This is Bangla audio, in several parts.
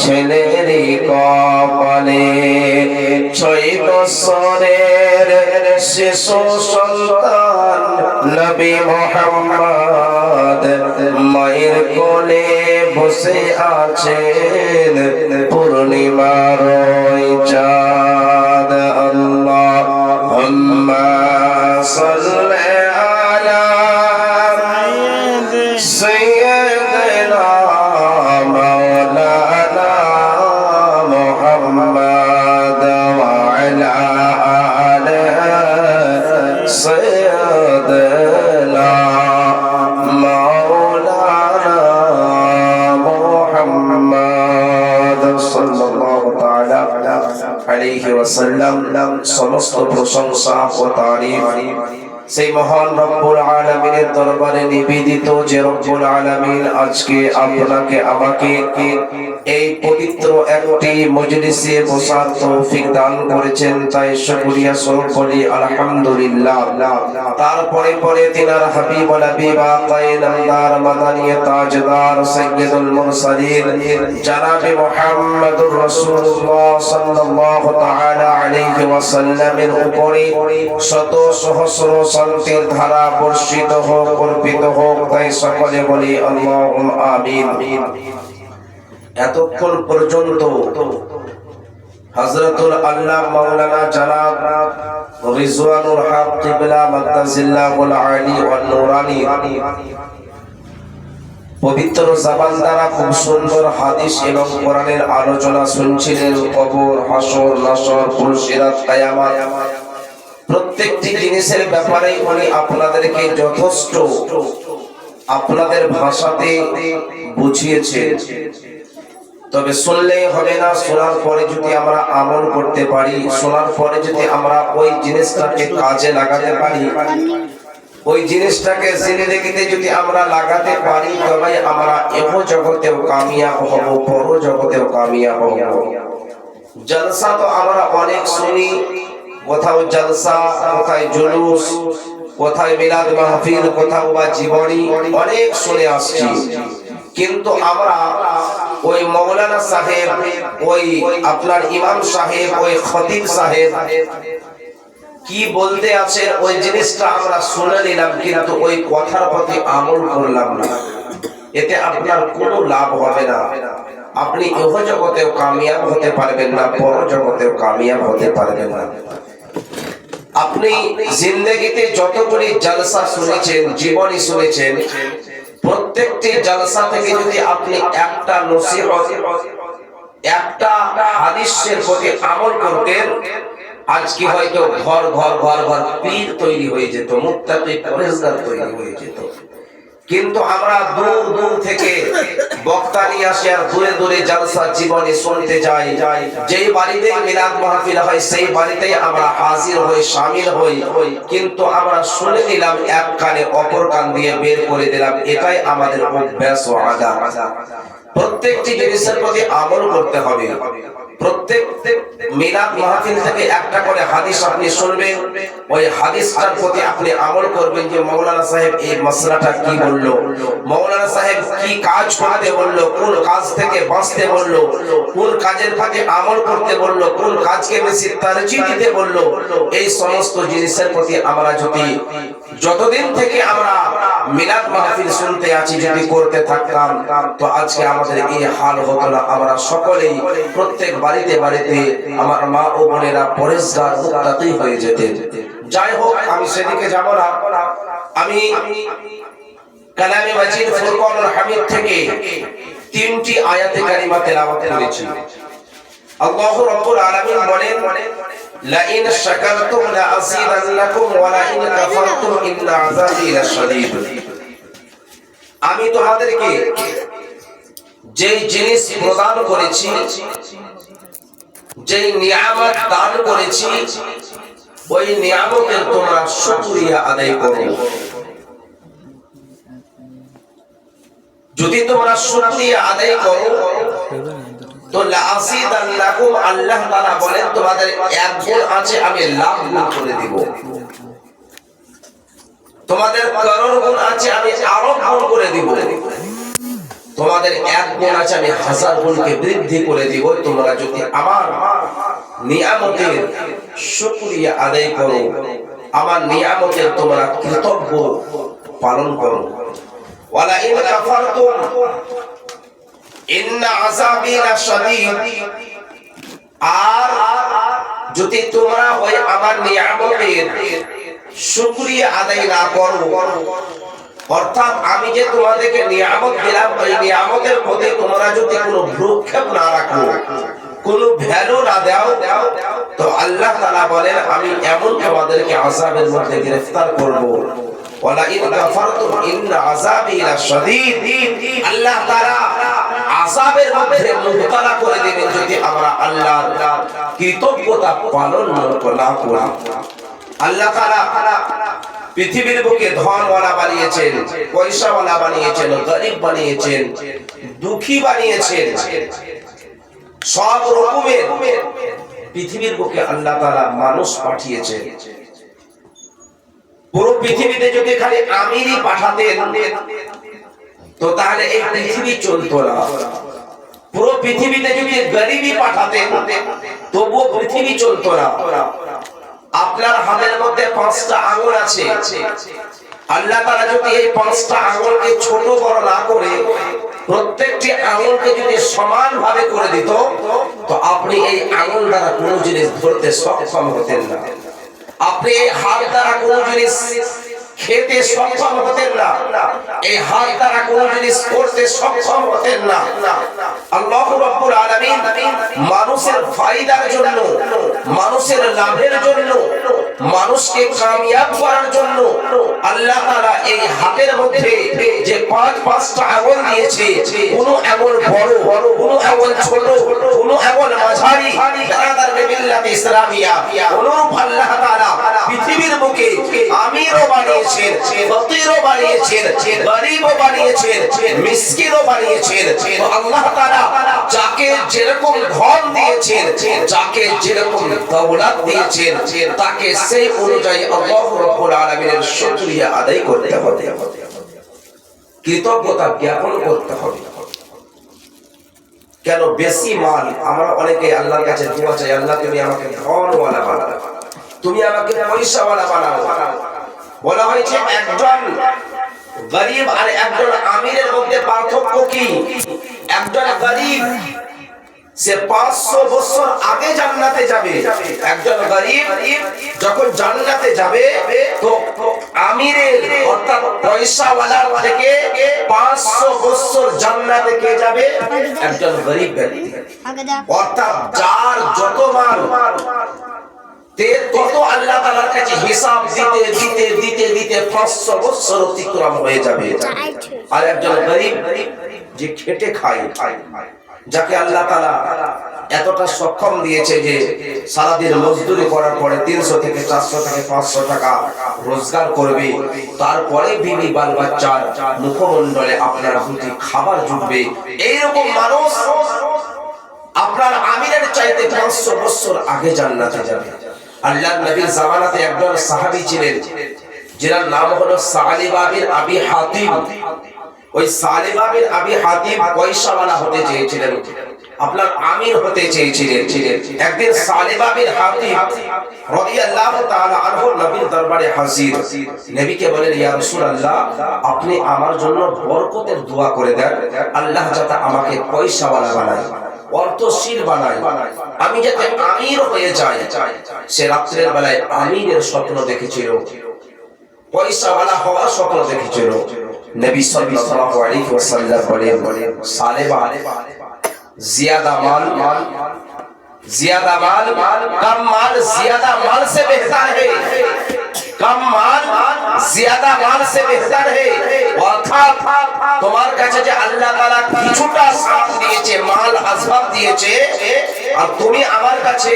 ছেলেরই কপালে 6 বছরের শিশু সন্তান নবী মুহাম্মদ মায়ের কোলে বসে আছেন পূর্ণিমার চাঁদ আল্লাহুম্মা সাল্লি আলা সাইয়্যিদিনা মাওলানা মুহাম্মদ ওয়া আলা আলি সাইয়্যিদিনা মাওলানা মুহাম্মদ সাল্লাল্লাহু তাআলা আলাইহি ওয়াসাল্লাম। সমস্ত প্রশংসা ও তারিফ সেই মহান রব্বুল আলামিনের দরবারে নিবেদিত, যে রব্বুল আলামিন আজকে আপনাকে আমাকে এই পবিত্র একটি মজলিসে বসার তৌফিক দান করেছেন, তাই শুকরিয়া স্বরূপ বলি আলহামদুলিল্লাহ। তারপরে পরে তিনার হাবিব লাবিবা কায়নামদার মাদানিয়া তাজদার সাইয়্যিদুল মুরসালিন জনাবে মুহাম্মদুর রাসূলুল্লাহ সাল্লাল্লাহু তাআলা আলাইহি ওয়াসাল্লামের উপরে শত সহস্র শান্তির ধারা বর্ষিত হোক, অর্পিত হোক, তাই সকলে বলি আল্লাহুম্মা আমিন। এতক্ষণ পর্যন্ত হযরতুল আল্লাহ মাওলানা জনাব রিজওয়ানুল হক কিবলা মাদ্দাজিল্লাহুল আলী ওয়ান নুরানি পবিত্র জবান দ্বারা খুব সুন্দর হাদিস এবং কোরআনের আলোচনা শুনছিলেন। কবর, হাসর, নাসর, ফুলসিরাত, কিয়ামত প্রত্যেকটি জিনিসের ব্যাপারে উনি আপনাদেরকে যথেষ্ট আপনাদের ভাষাতে বুঝিয়েছেন। তবে শুনলেই হবে না, শোনার পরে যদি আমরা আমল করতে পারি, শোনার পরে যদি আমরা ওই জিনিসটাকে কাজে লাগাতে পারি, ওই জিনিসটাকে জিন্দেগিতে যদি আমরা লাগাতে পারি, তবে আমরা এহ জগতেও কামিয়াব হব, পর জগতেও কামিয়াব হব। জলসা তো আমরা অনেক শুনি, কোথাও জলসা, কোথায় জুলুস, কোথায় মিলাদ মাহফিল, কোথাও বা জীবনী, অনেক শুনে আসছি। কিন্তু আমরা ওই মৌলানা সাহেব, ওই আপনার ইমাম সাহেব, ওই খতিব সাহেব কি বলতে আছেন ওই জিনিসটা আমরা শুনে নিলাম, কিন্তু ওই কথার প্রতি আমল করলাম না। এতে আপনার কোনো লাভ হবে না। আপনি ইহ জগতেও কামিয়াব হতে পারবেন না, পর জগতেও কামিয়াব হতে পারবেন না। আপনি জিন্দেগিতে যতগুলি জলসা শুনেছেন, জীবনী শুনেছেন, প্রত্যেকটি জলসা থেকে যদি আপনি একটা নসিহত, একটা হাদিসের প্রতি আমল করতেন, আজকে হয়তো ঘর ঘর ঘর ঘর পীর তৈরি হয়ে যেত, মুত্তাকি পরেজগার তৈরি হয়ে যেত। কিন্তু আমরা দূর দূর থেকে বক্তা নিয়ে আসি আর দূরে দূরে জলসা জীবনে শুনতে যাই। যেই বাড়িতে মিলাদ মাহফিল হয় সেই বাড়িতেই আমরা হাজির হই, শামিল হই, কিন্তু আমরা শুনে নিলাম এক কানে, অপর কান দিয়ে বের করে দিলাম। এটাই আমাদের অভ্যাস ও আদত। প্রত্যেকটি জিনিসের প্রতি আমল করতে হবে। প্রত্যেক মিলাদ মাহফিল থেকে একটা করে হাদিস আপনি শুনবেন, ওই হাদিসটার প্রতি আপনি আমল করবেন যে মাওলানা সাহেব এই মাসলাটা কি বললো, মাওলানা সাহেব কি কাজ করতে বললো, কোন কাজ থেকে বাঁচতে বললো, কোন কাজের প্রতি আমল করতে বললো, কোন কাজকে বেশি তারজিহ দিতে বললো। এই সমস্ত জিনিসের প্রতি আমরা যদি যতদিন থেকে আমরা মিলাদ মাহফিল শুনতে আছি যদি করতে থাকতাম, তো আজকে আমাদের এই হাল হতো না। আমরা সকলেই প্রত্যেক বাড়িতে বাড়িতে আমার মা ও বোনেরা পরেজগার মুত্তাকি হয়ে যেতেন। যাই হোক, আমি সেদিকে যাব না। আমি কালামে মাজিদ ফুরকানুল হামিদ থেকে 3টি আয়াতে কারিমা তেলাওয়াত করেছি। আল্লাহ রাব্বুল আলামিন বলেন, লা ইন শাকারতুম লা আযীদান্নাকুম ওয়া লা ইন কাফারতুম ইন্না আযাবি লাশাদীদ। আমি তোমাদেরকে যে জিনিস প্রদান করেছি, যে নিয়ামত দান করেছি, ওই নিয়ামতের তোমরা শুকরিয়া আদায় করো। যদি তোমরা শুকরিয়া আদায় করো তো লাযীদান্নাকুম, আল্লাহ তাআলা বলেন তোমাদের এক গুণ আছে আমি লাখ গুণ করে দিব। তোমাদের করোড় গুণ আছে আমি আরো গুণ করে দিব। তোমাদের এক গুণ আছে আমি 1000 গুণকে বৃদ্ধি করে দিব তোমরা যদি আমার নিয়ামতের শুকরিয়া আদায় করো, আমার নিয়ামতের তোমরা কৃতজ্ঞ পালন করো। ওয়ালা ইন কাফারতুম ইন্না আযাবি লাশাদীদ, আর যদি তোমরা ওই আমার নিয়ামতের শুকরিয়া আদায় না করো, অর্থাৎ আমি যে তোমাদেরকে নিয়ামত দিলাম ওই নিয়ামতের প্রতি তোমরা যদি কোনো ভ্রুক্ষেপ না রাখো, কোনো ভ্যালু না দাও, তো আল্লাহ তাআলা বলেন আমি এমন তোমাদেরকে আযাবের মধ্যে গ্রেফতার করব। ওয়ালা ইন কাফারতুম ইন্না আযাবি লাশাদীদ, আল্লাহ তাআলা আযাবের মধ্যে মুবতালা করে দেবেন যদি আমরা আল্লাহর কৃতজ্ঞতা পালন না করি। আল্লাহ তাআলা পৃথিবীর বুকে ধনওয়ালা বানিয়েছেন, পয়সাওয়ালা বানিয়েছেন, গরীব বানিয়েছেন, দুঃখী বানিয়েছেন, সব রকমের পৃথিবীর বুকে আল্লাহ তাআলা মানুষ পাঠিয়েছেন। পুরো পৃথিবীতে যদি খালি আমিরই পাঠাতেন তো তাহলে এই পৃথিবী চলতো না। পুরো পৃথিবীতে যদি গরীবই পাঠাতেন তবুও পৃথিবী চলতো না। আপনার হাতের মধ্যে 5টা আঙ্গুল আছে, আল্লাহ তাআলা যদি এই 5টা আঙ্গুলকে ছোট বড় না করে প্রত্যেকটি আঙ্গুলকে যদি সমানভাবে করে দিত তো আপনি এই আঙ্গুল দ্বারা কোনো জিনিস ধরতে সক্ষম হতেন না, আপনি এই হাত দ্বারা কোনো জিনিস খেতে সক্ষম হতেন না, এই হাত দ্বারা কোনো জিনিস করতে সক্ষম হতেন না। আল্লাহ রাব্বুল আলামিন মানুষের ফায়দার জন্য, মানুষের লাভের জন্য, মানুষকে কামিয়াব করার জন্য আল্লাহ তাআলা এই হাতের মধ্যে যে 5টা আঙ্গুল দিয়েছে, কোনো আঙ্গুল বড়, কোনো আঙ্গুল ছোট, কোনো আঙ্গুল মাঝারি, দারাদার মিল্লাত ইসলামিয়া, অনুরূপ আল্লাহ তাআলা পৃথিবীর বুকে আমিরও বানিয়েছেন, ফকিরও বানিয়েছেন, গরীবও বানিয়েছেন, মিসকিনও বানিয়েছেন। তো আল্লাহ তাআলা যাকে যেরকম ধন দিয়েছেন, যাকে যেরকম দৌলত দিয়েছেন, তাকে সেই অনুযায়ী আল্লাহ রাব্বুল আলামিনের শুকরিয়া আদায় করতে হবে, কৃতজ্ঞতা জ্ঞাপন করতে হবে। কেন বেশি মাল, আমরা অনেকে আল্লাহর কাছে দোয়া চাই, আল্লাহ তুমি আমাকে ধনওয়ালা বানাও, তুমি আমাকে পয়সাওয়ালা বানাও। বলা হয়েছে একজন গরীব আর একজন আমিরের মধ্যে পার্থক্য কি? একজন গরীব সে 500 বছর আগে জান্নাতে যাবে, একজন গরীব যখন জান্নাতে যাবে তো আমিরের অর্থাৎ পয়সাওয়ালার থেকে 500 বছর জান্নাতে কে যাবে? একজন গরীব ব্যক্তি। অর্থাৎ যার যত মাল তত আল্লাহ তাআলার কাছে হিসাব দিতে দিতে দিতে দিতে 500 বছর অতিক্রম হয়ে যাবে। আর একজন গরীব যে খেটে খায়, যাকে আল্লাহ তাআলা এতটা সক্ষম দিয়েছে যে সারাদিন মজদুরি করার পরে 300 থেকে 400 থেকে 500 টাকা রোজগার করবে, তারপরে বিবি বাল বাচ্চার মুখমণ্ডলে আপনার দুটি খাবার জুটবে, এইরকম মানুষ আপনার আমিরের চাইতে 500 বছর আগে জান্নাতে যাবে। আল্লাহর নবীর জামানাতে একজন সাহাবী ছিলেন যার নাম হলো সালিবা বিন আবি হাতিম। ওই সালিবা বিন আবি হাতিম পয়সাওয়ালা হতে চেয়েছিলেন, আপনার আমির হতে চেয়েছিলেন। একদিন সালিবা বিন হাতিম রাদিয়াল্লাহু তাআলা আনহু নবীর দরবারে হাজির। নবীকে বলেন, ইয়া রাসূলুল্লাহ, আপনি আমার জন্য বরকতের দোয়া করে দেন, আল্লাহ যাতে আমাকে পয়সাওয়ালা বানায়, অর্থশীল বানায়, আমি যাতে আমির হয়ে যাই। সে রাত্রের বেলায় আমিরের স্বপ্ন দেখেছিল, পয়সাওয়ালা হওয়ার স্বপ্ন দেখেছিল। নবী সাল্লাল্লাহু আলাইহি ওয়াসাল্লাম বলেন, সালেবা জিয়াদা মাল कम माल ज्यादा माल से बेहतर है, कम माल ज्यादा माल से बेहतर है। অর্থাৎ তোমার কাছে যে আল্লাহ তাআলা কিছুটা সাথ দিয়েছে, মাল আসবাব দিয়েছে, আর তুমি আমার কাছে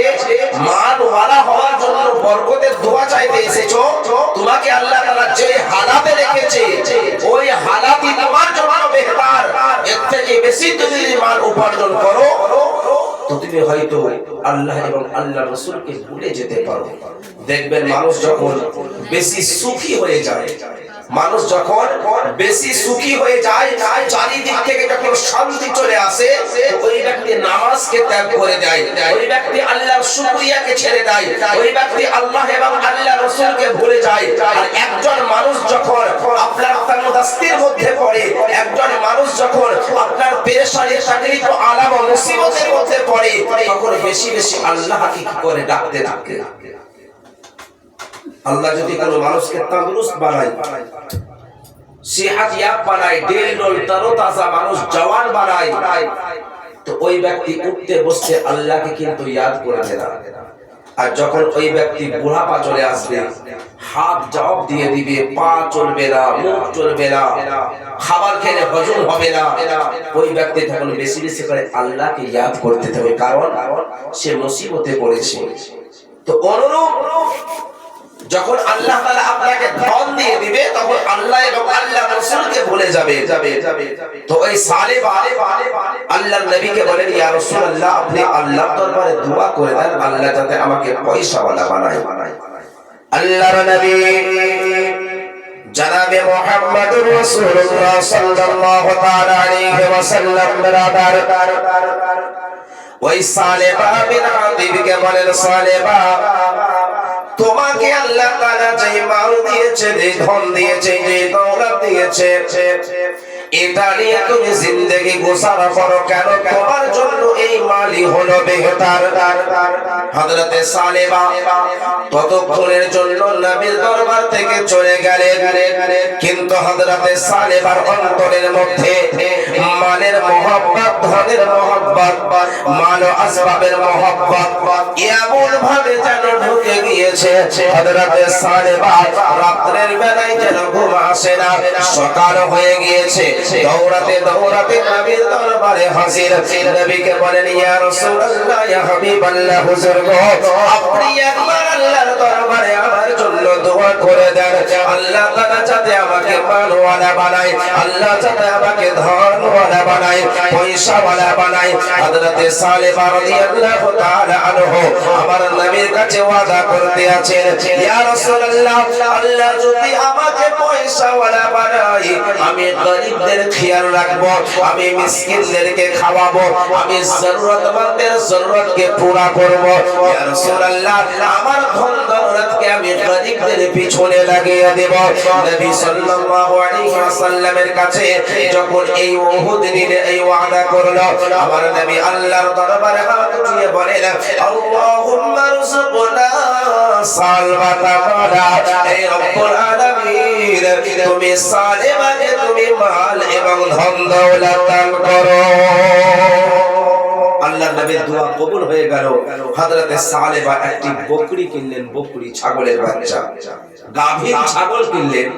মালওয়ালা হওয়ার জন্য বরকতের দোয়া চাইতে এসেছো, তোমাকে আল্লাহ তাআলা যে হালাতে রেখেছে ওই হালাতই তোমার জন্য বেহতার। এর থেকে বেশি তুমি মাল উপার্জন করো তো তুমি হয়তো আল্লাহ এবং আল্লাহর রাসূলকে ভুলে যেতে পারো। দেখবেন মানুষ যখন বেশি সুখী হয়ে যায়, মানুষ যখন বেশি সুখী হয়ে যায়, চারিদিক থেকে যখন শান্তি চলে আসে, ওই ব্যক্তি নামাজকে ত্যাগ করে দেয়, ওই ব্যক্তি আল্লাহর শুকরিয়াকে ছেড়ে দেয়, ওই ব্যক্তি আল্লাহ এবং আল্লাহ রাসূলকে ভুলে যায়। আর একজন মানুষ যখন আপনার তানদাস্তির মধ্যে পড়ে, একজন মানুষ যখন আপনার পেরেশানি তাকলিফ ও আলাম ও মুসিবতের মধ্যে পড়ে, তখন বেশি বেশি আল্লাহকে কি করে ডাকতে থাকে। আল্লাহ যদি কোনো মানুষকে তন্দুরুস্ত বানায়, সেহাতিয়াব বানায়, দিল তরতাজা মানুষ জওয়ান বানায়, তো ওই ব্যক্তি উঠতে বসতে আল্লাহকে কিন্তু ইয়াদ করবে না। আর যখন ওই ব্যক্তি বুড়াপা চলে আসবে, হাত জবাব দিয়ে দিবে, পা চলবে না, মুখ চলবে না, খাবার খেলে হজম হবে না, ওই ব্যক্তি তখন বেশি বেশি করে আল্লাহকে ইয়াদ করতে হবে, কারণ সে মুসিবতে পড়েছে। তো অনুরূপ যখন আল্লাহ তাআলা আপনাকে ধন দিয়ে দিবে, তখন আল্লাহ এবং আল্লাহ রাসূলকে ভুলে যাবে। তো ওই সালেহ আল্লাহর নবীকে বলেন, ইয়া রাসূলুল্লাহ, আপনি আল্লাহর দরবারে দোয়া করে দেন, আল্লাহ যাতে আমাকে পয়সাওয়ালা বানায়। আল্লাহর নবী জনাবে মুহাম্মদুর রাসূলুল্লাহ সাল্লাল্লাহু তাআলা আলাইহি ওয়াসাল্লাম বরাবর ওই সালেহ বিন আতিবকে বলেন, সালেহ, তোমাকে আল্লাহ তাআলা যে মাল দিয়েছে, যে ধন দিয়েছে, যে দৌলত দিয়েছে, এটা নিয়ে তুমি জিন্দেগি গুজারা করো কেন? তোমার জন্য এই মালই হলো বেহতার। হযরতে সালেহ ততক্ষণের জন্য নবীর দরবার থেকে চলে গেলেন, কিন্তু হযরতে সালেহর অন্তরের মধ্যে মালের মহব্বত, ধনের মহব্বত, মাল ও আসবাবের মহব্বত এমন ভাবে যেন ঢুকে গিয়েছে, হযরতে সালেহ রাতের বেলায় যেন ঘুম আসে না। সকাল হয়ে গিয়েছে, দৌড়াতে দৌড়াতে নবীর দরবারে হাজির। নবীকে বলেন, ইয়া রাসূলুল্লাহ, ইয়া হাবিবাল্লাহ, হুজুর গো, আপনি একবার আল্লাহর দরবারে আমার জন্য দোয়া করে দেন, আল্লাহ তাআলা যাতে আমাকে মালওয়ালা বানায়, আল্লাহ যাতে আমাকে ধনওয়ালা বানায়, পয়সাওয়ালা বানায়। হযরতে সালেহ রাদিয়াল্লাহু তাআলা আনহু আমার নবীর কাছে ওয়াদা করতে আছেন, ইয়া রাসূলুল্লাহ, আল্লাহ যদি আমাকে পয়সাওয়ালা বানায়, আমি গরীবদের খেয়াল রাখবো, আমি মিসকিনদেরকে খাওয়াবো, আমি জরুরতমন্দের জরুরতকে পুরা করব। ইয়া রাসূলুল্লাহ, আমার ধন দৌলতকে আমি গরীবদের পিছনে লাগিয়ে দেব। নবী সাল্লাল্লাহু আলাইহি ওয়াসাল্লামের কাছে যখন এই উহুদ দিনে এই ওয়াদা করলো, আমার নবী আল্লাহর দরবারে হাত উঠিয়ে বলেন, আল্লাহুম্মা রযুকনা সালবাতা মালা, হে রব্বুল আলামিন, তুমি সালেহকে তুমি মাল এবং ধন দৌলত দান করো। আল্লাহর নবীর দোয়া কবুল হয়ে গেল। হযরতে সালেহ একটি বকরি কিনলেন, বকরি, ছাগলের বাচ্চা, গাভীর ছাগল কিনলেন।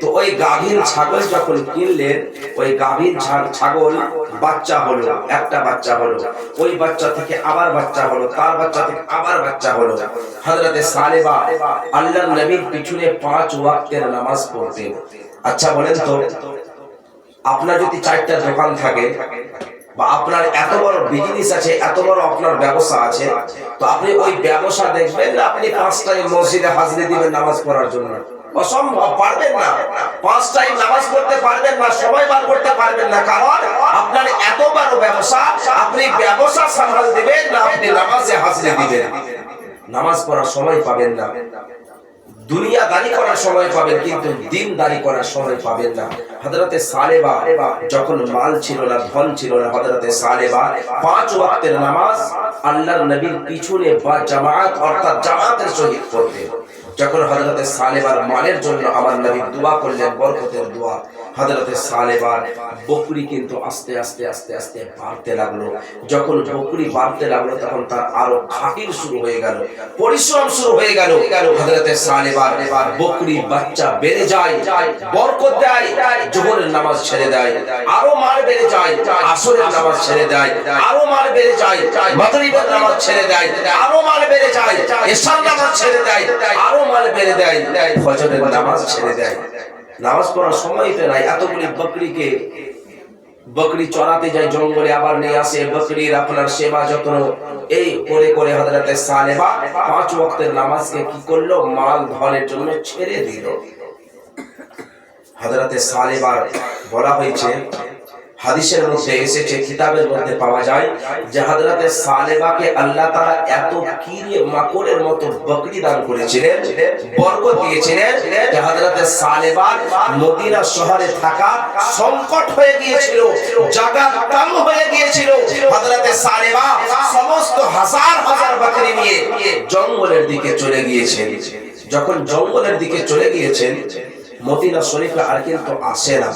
তো ওই গাভীর ছাগল যখন কিনলেন, ওই গাভীর ছাগল বাচ্চা হলো, একটা বাচ্চা হলো, ওই বাচ্চা থেকে আবার বাচ্চা হলো, তার বাচ্চা থেকে আবার বাচ্চা হলো। হযরতে সালেহ আল্লাহর নবীর পিছনে 5 ওয়াক্তের নামাজ পড়তেন। আচ্ছা বলেন তো, আপনার যদি 4টা দোকান থাকে, বা আপনার এত বড় বিজনেস আছে, এত বড় আপনার ব্যবসা আছে, তো আপনি ওই ব্যবসা দেখবেন না আপনি 5 টাইম মসজিদে হাজিরা দিবেন নামাজ পড়ার জন্য? অসম্ভব, পারবেন না। 5 টাইম নামাজ পড়তে পারবেন না, সময় বার করতে পারবেন না, কারণ আপনার এত বড় ব্যবসা, আপনি ব্যবসা সামাল দিবেন না, আপনি নামাজে হাজিরা দিবেন, নামাজ পড়ার সময় পাবেন না। দুনিয়া দাঁড়ি করার সময় পাবেন, কিন্তু দিন দাঁড়ি করার সময় পাবেন না। হযরতে সালেহ যখন মাল ছিল না, ধন ছিল না, হযরতে সালেহ 5 ওয়াক্তের নামাজ আল্লাহর নবীর পিছনে বা জামাত অর্থাৎ জামাতের সহিত পড়তেন। যখন হযরতে সালেহর মালের জন্য আমার নবী দোয়া করলেন, বরকতের দোয়া, হযরতে সালেহ বকরি কিন্তু আস্তে আস্তে আস্তে আস্তে বাড়তে লাগলো। যখন বকরি বাড়তে লাগলো, তখন তার আরো খাতির শুরু হয়ে গেল, পরিশ্রম শুরু হয়ে গেল। হযরতে সালেহ বকরি বাচ্চা বেড়ে যায়, বরকত দেয়, জোহরের নামাজ ছেড়ে দেয়, আরো মাল বেড়ে যায়, আসরের নামাজ ছেড়ে দেয়, আরো মাল বেড়ে যায়, মাগরিবের নামাজ ছেড়ে দেয়, আরো মাল বেড়ে যায়, এশার নামাজ ছেড়ে দেয়, আরো মাল বেড়ে দেয়, ফজরের নামাজ ছেড়ে দেয়। নামাজ পড়ার সময় তো নাই। এতগুলি বকরিকে, বকরি চড়াতে যায় জঙ্গলে, আবার নিয়ে আসে, বকরির আপনার সেবা যত্ন এই করে করে হযরতে সালেহ 5 ওয়াক্তের নামাজকে কি করলো? মাল ধনের জন্য ছেড়ে দিল। হযরতে সালেবার বলা হয়েছে, হাদিসের মধ্যে এসেছে, কিতাবের মধ্যে পাওয়া যায় যে হযরতে সালেবাকে আল্লাহ তাআলা এত কিরে মাকড়ের মতো বকরি দান করেছিলেন, বরকত দিয়েছিলেন যে হযরতে সালেবার মদিনা শহরে থাকা সংকট হয়ে গিয়েছিল, জায়গা কম হয়ে গিয়েছিল। হযরতে সালেবা সমস্ত হাজার হাজার বকরি নিয়ে জঙ্গলের দিকে চলে গিয়েছেন। যখন জঙ্গলের দিকে চলে গিয়েছেন, মদিনা শরীফে আর কিন্তু আসে না,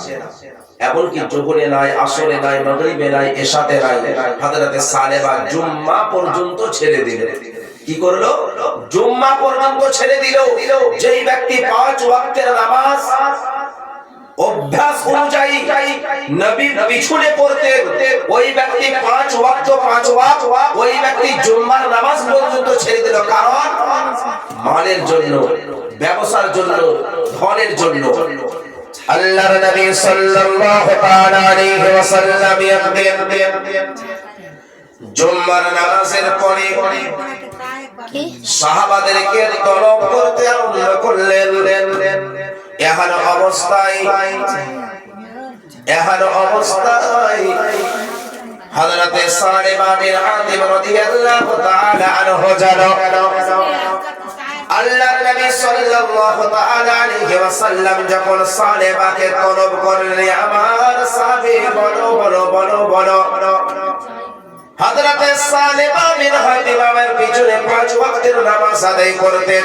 এমনকি জোহরে নাই, আসরে নাই, মাগরিবে নাই, এশাতে নাই। হযরতে সালেবা জুম্মা পর্যন্ত ছেড়ে দিলেন। কি করলো? জুম্মা পর্যন্ত ছেড়ে দিল। যেই ব্যক্তি 5 ওয়াক্তের নামাজ অভ্যাস অনুযায়ী নবীর পিছনে পড়তেন, ওই ব্যক্তি 5 ওয়াক্ত ওই ব্যক্তি জুম্মার নামাজ পর্যন্ত ছেড়ে দিল। কারণ মালের জন্য, ব্যবসার জন্য, ধনের জন্য। আল্লাহর নবী সাল্লাল্লাহু তাআলা আলাইহি ওয়াসাল্লাম একদিন জুম্মার নামাজের পরে সাহাবাদেরকে তলব করতে আরম্ভ করলেন। এহেন অবস্থায় হযরতে সালেবা বিন হাতিব রাদিয়াল্লাহু তাআলা আনহু জানো আল্লাহর নবী সাল্লাল্লাহু তাআলা আলাইহি ওয়াসাল্লাম যখন সালেবাকে তলব করলেন, আমার সাহাবী বলো বলো বলো বলো, হযরতে সালেবা বিন হাতিব আমার পিছনে 5 ওয়াক্তের নামাজ আদায় করতেন,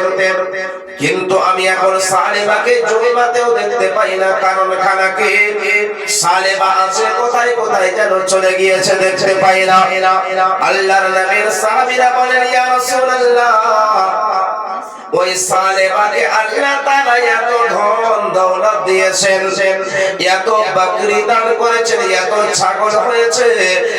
কিন্তু আমি এখন সালেবাকে জুমাতেও দেখতে পাই না। কারণ খানাকে সালেবা আছে কোথায় কোথায় যেন চলে গিয়েছে, দেখতে পাই না। আল্লাহর নবীর সাহাবীরা বলেন, ইয়া রাসূলুল্লাহ, ওই সালেবাকে আল্লাহ তাআলা এত ধন দৌলত দিয়েছেন, এত বকরি দান করেছেন, এত ছাগল হয়েছে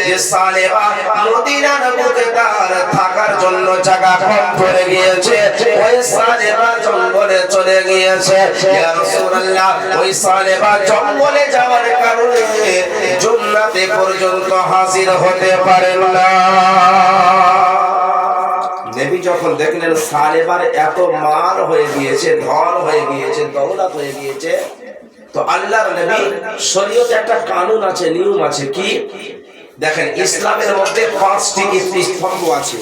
যে সালেবা মদিনার বুকে তার থাকার জন্য জায়গা কম পড়ে গিয়েছে। ওই সালেবা জঙ্গলে চলে গিয়েছে। ইয়া রাসূলুল্লাহ, ওই সালেবা জঙ্গলে যাওয়ার কারণে জান্নাতে পর্যন্ত হাজির হতে পারেন না। নবী যখন দেখলেন সালেবার এত মাল হয়ে গিয়েছে, ধন হয়ে গিয়েছে, দৌলত হয়ে গিয়েছে, তো আল্লাহর নবী শরীয়তে একটা কানুন আছে, নিয়ম আছে। কি দেখেন, ইসলামের মধ্যে 5টি স্তম্ভ আছে।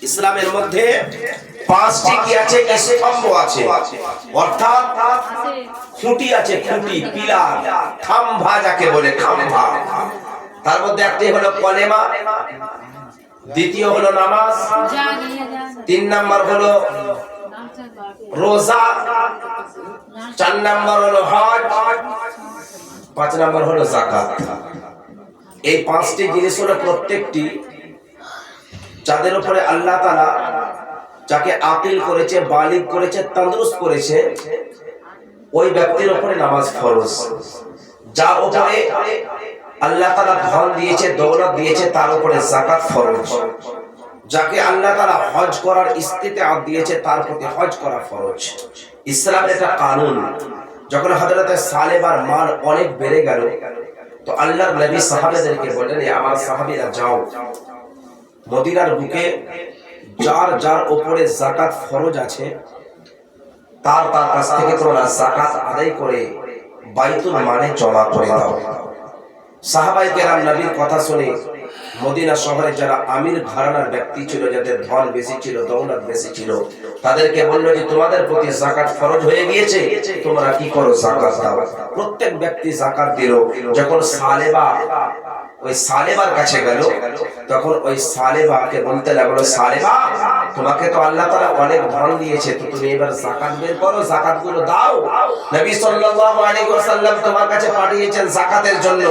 ইসলামের মধ্যে 5টি কি আছে? স্তম্ভ আছে, অর্থাৎ খুঁটি আছে, খুঁটি, পিলার, খাম্ভা যাকে বলে, খাম্ভা। তার মধ্যে একটি হলো কলেমা, দ্বিতীয় হলো নামাজ, 3 নাম্বার হলো রোজা, 4 নাম্বার হলো হজ, 5 নাম্বার হলো যাকাত। এই 5টি জিনিস হলো প্রত্যেকটি যাদের উপরে আল্লাহ তাআলা যাকে আকল করেছে, বালিগ করেছে, তন্দুরুস্ত করেছে, ওই ব্যক্তির উপরে নামাজ ফরজ। যার উপরে আল্লাহ তাআলা ধন দিয়েছে, দৌলত দিয়েছে, তার উপরে যাকাত ফরজ। যাকে আল্লাহ তাআলা হজ করার ইস্তিতাআত দিয়েছে, তার প্রতি হজ করা ফরজ। ইসলামের একটা কানুন। যখন হযরতে সালেবার মাল অনেক বেড়ে গেল, তো আল্লাহর নবী সাহাবাদেরকে বললেন, আমার সাহাবীরা যাও, মদিনার বুকে যার যার উপরে যাকাত ফরজ আছে, তার কাছ থেকে তোমরা যাকাত আদায় করে বাইতুল মালে জমা করে দাও। সাহাবায়ে কেরাম নবীর কথা শুনে মদিনা শহরে যারা আমির ঘরানার ব্যক্তি ছিল, যাদের ধন বেশি ছিল, দৌলত বেশি ছিল, তাদেরকে বলল যে তোমাদের প্রতি যাকাত ফরজ হয়ে গিয়েছে, তোমরা কি করো? যাকাত দাও। প্রত্যেক ব্যক্তি যাকাত দিল। যখন সালেবা ওই সালেবার কাছে গেল, তখন ওই সালেবাকে বলতে লাগলো, সালেবা, তোমাকে তো আল্লাহ তাআলা অনেক ধন দিয়েছে, তো তুমি এবার যাকাত বের করো, যাকাতগুলো দাও। নবী সাল্লাল্লাহু আলাইহি ওয়াসাল্লাম তোমার কাছে পাঠিয়েছেন যাকাতের জন্য।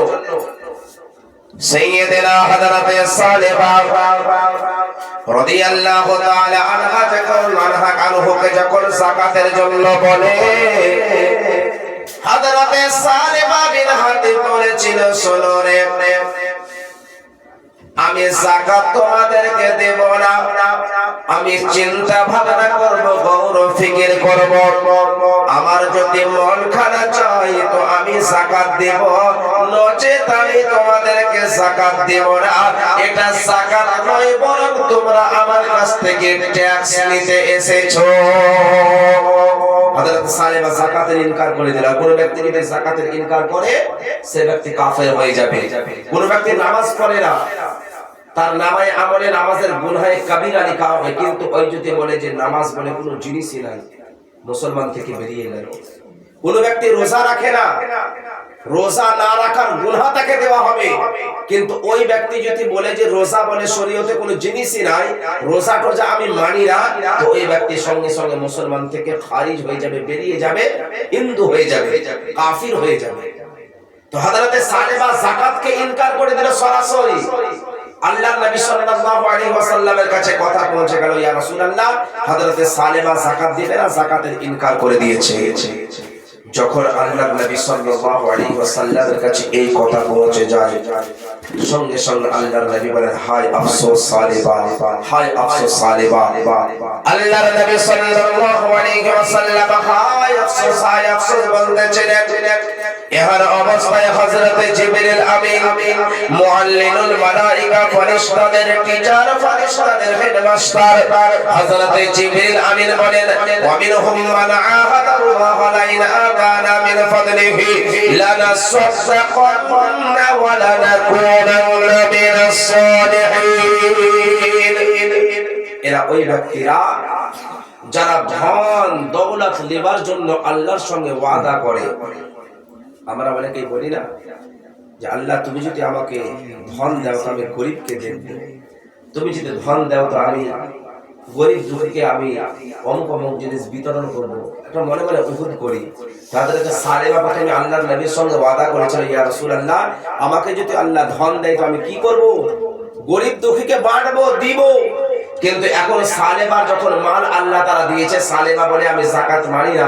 সাইয়্যিদনা হযরতে সালেবা রাদিয়াল্লাহু তাআলা আনহা যখন যাকাতের জন্য বলে, হযরতে সালেবা বিন হাতিব বলেছিল, শোনো রে, আমি যাকাত তোমাদেরকে দেব না, আমি চিন্তা ভাবনা করব, গৌর ফিকির করব, আমার যদি মন খারাপ চাই তো আমি যাকাত দেব, নচেত আমি তোমাদেরকে যাকাত দেব না, এটা যাকাত নয়, বরং তোমরা আমার কাছ থেকে ট্যাক্স নিতে এসেছো। হযরত সালেমা যাকাতের ইনকার করে দিল। কোন ব্যক্তি যদি যাকাতের ইনকার করে সে ব্যক্তি কাফের হয়ে যাবে। কোন ব্যক্তি নামাজ পড়ে না, তার নামায় আমলে নামাজের গুনাহে কবিরা লেখা হবে, কিন্তু ওই যদি বলে যে নামাজ বলে কোনো জিনিসই নাই, মুসলমান থেকে বেরিয়ে গেল। কোন ব্যক্তি রোজা রাখে না, রোজা না রাখার গুনাহ তাকে দেওয়া হবে, কিন্তু ওই ব্যক্তি যদি বলে যে রোজা বলে শরীয়তে কোনো জিনিসই নাই, রোজা টোজা আমি মানি না, তো ওই ব্যক্তি সঙ্গে সঙ্গে মুসলমান থেকে খারিজ হয়ে যাবে, বেরিয়ে যাবে, হিন্দু হয়ে যাবে, কাফির হয়ে যাবে। তো হযরতে সালেমা যাকাতকে ইনকার করে দিল সরাসরি। আল্লাহর নবী সাল্লাল্লাহু আলাইহি ওয়াসাল্লামের কাছে কথা পৌঁছে গেল, ইয়া রাসূলুল্লাহ, হযরতে সালেমা যাকাত দিবে না, যাকাতের ইনকার করে দিয়েছে। যখন আল্লাহর নবী সাল্লাল্লাহু আলাইহি ওয়াসাল্লামের কাছে এই কথা পৌঁছে যায়, সঙ্গে সঙ্গে আল্লাহর নবী বলেন, হায় আফসোস সালেবা, হায় আফসোস সালেবা। আল্লাহর নবী সাল্লাল্লাহু আলাইহি ওয়াসাল্লাম হায় আফসোস বলতেছিলেন। এর অবস্থায় হযরতে জিবরিল আমিন, মুআল্লিমুল মালায়েকা, ফেরেশতাদের টিচার, ফেরেশতাদের হেডমাস্টার হযরতে জিবরিল আমিন বলেন, ওয়া মিনহুম মান আহাদাল্লাহু আলাইনা আতানা মিন ফাদলিহি লানাসাদাকান্না ওয়া লানাকুনান্না মিনাস সালিহিন। এরা ওই ব্যক্তিরা যারা ধন দৌলত নেবার জন্য আল্লাহর সঙ্গে ওয়াদা করে। আমরা অনেকেই বলি না যে আল্লাহ তুমি যদি আমাকে ধন দাও তো আমি গরিবকে দেব, তুমি যদি ধন দাও তো আমি গরিব দুঃখীকে আমি অমুক অমুক জিনিস বিতরণ করবো, এটা মনে মনে উহুদ করি। তাদেরকে সালেমা প্রথমে আল্লাহর নবীর সঙ্গে ওয়াদা করেছিল, ইয়া রাসূলুল্লাহ, আমাকে যদি আল্লাহ ধন দেয় তো আমি কি করব? গরিব দুঃখীকে বাঁটবো, দিব। কিন্তু এখন সালেমা যখন মাল আল্লাহ তাআলা দিয়েছে, সালেমা বলে আমি যাকাত মানি না,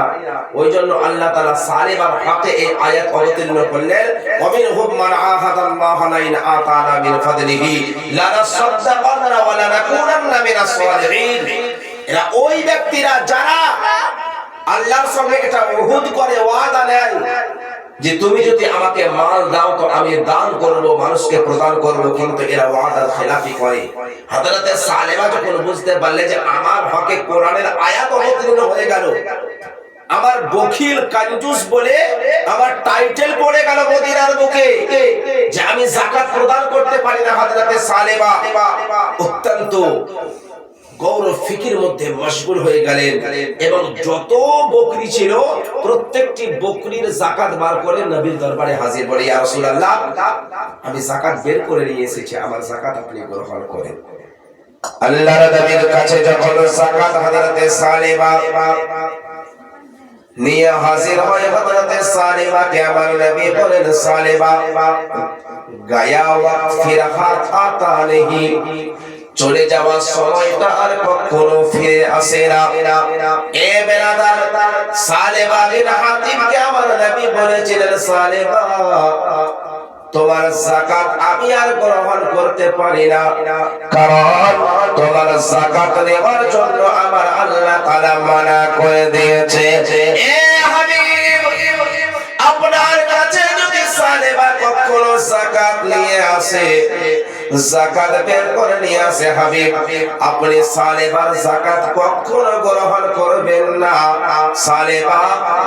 ওই জন্য আল্লাহ তাআলা সালেমার হকে এই আয়াত অবতীর্ণ করলেন, ওয়ামিনহুম মান আহাদাল্লাহু আলাইনা আতানা মিন ফাদলিহি লানাসাদাকান্না ওয়া লানাকুনান্না মিনাস সালিহিন। এরা ওই ব্যক্তিরা যারা আল্লাহর সঙ্গে এটা উহুদ করে, ওয়াদা নেয় যে তুমি যদি আমাকে মাল দাও তো আমি দান করব, মানুষকে প্রদান করব, কিন্তু এরা ওয়াদার খেলাফি করে। হযরতে সালেমা যখন বুঝতে পারলে যে আমার হকে কোরআনের আয়াত অবতীর্ণ হয়ে গেল, আমার বখিল কাঞ্জুস বলে আমার টাইটেল পড়ে গেল মদিনার বুকে যে আমি যাকাত প্রদান করতে পারি না, হযরতে সালেমা অত্যন্ত গৌরব ফিকির মধ্যে মশগুল হয়ে গেলেন এবং যত বকরি ছিল প্রত্যেকটি বকরির যাকাত বার করে নবীর দরবারে হাজির বলে, ইয়া রাসূলুল্লাহ, আমি যাকাত বের করে নিয়ে এসেছি, আমার যাকাত আপনি গ্রহণ করেন। আল্লাহর নবীর কাছে যখন যাকাত হযরতে সালেমা নিয়ে হাজির হয়, হযরতে সালেমাকে আমার নবী বলেন, সালেমা গায়া ওয়াক্ত ফিরহাত আতা নেহি, চলে যাওয়ার সময়টা আর কখনো ফিরে আসে না। এ বেরাদার, সালেমা বিন হাতিবকে আমার নবী বলেছিলেন, সালেমা তোমার যাকাত আমি আর গ্রহণ করতে পারি না, কারণ তোমার যাকাত নেওয়ার জন্য আমার আল্লাহ তাআলা মানা করে দিয়েছে। এ হাবিব, আপনার কাছে যদি সালেমা কখনো যাকাত নিয়ে আসে, যাকাত বের করে নিয়ে আসে, হাবিব আপনি সালেমার যাকাত কখনো গ্রহণ করবেন না। সালেমা,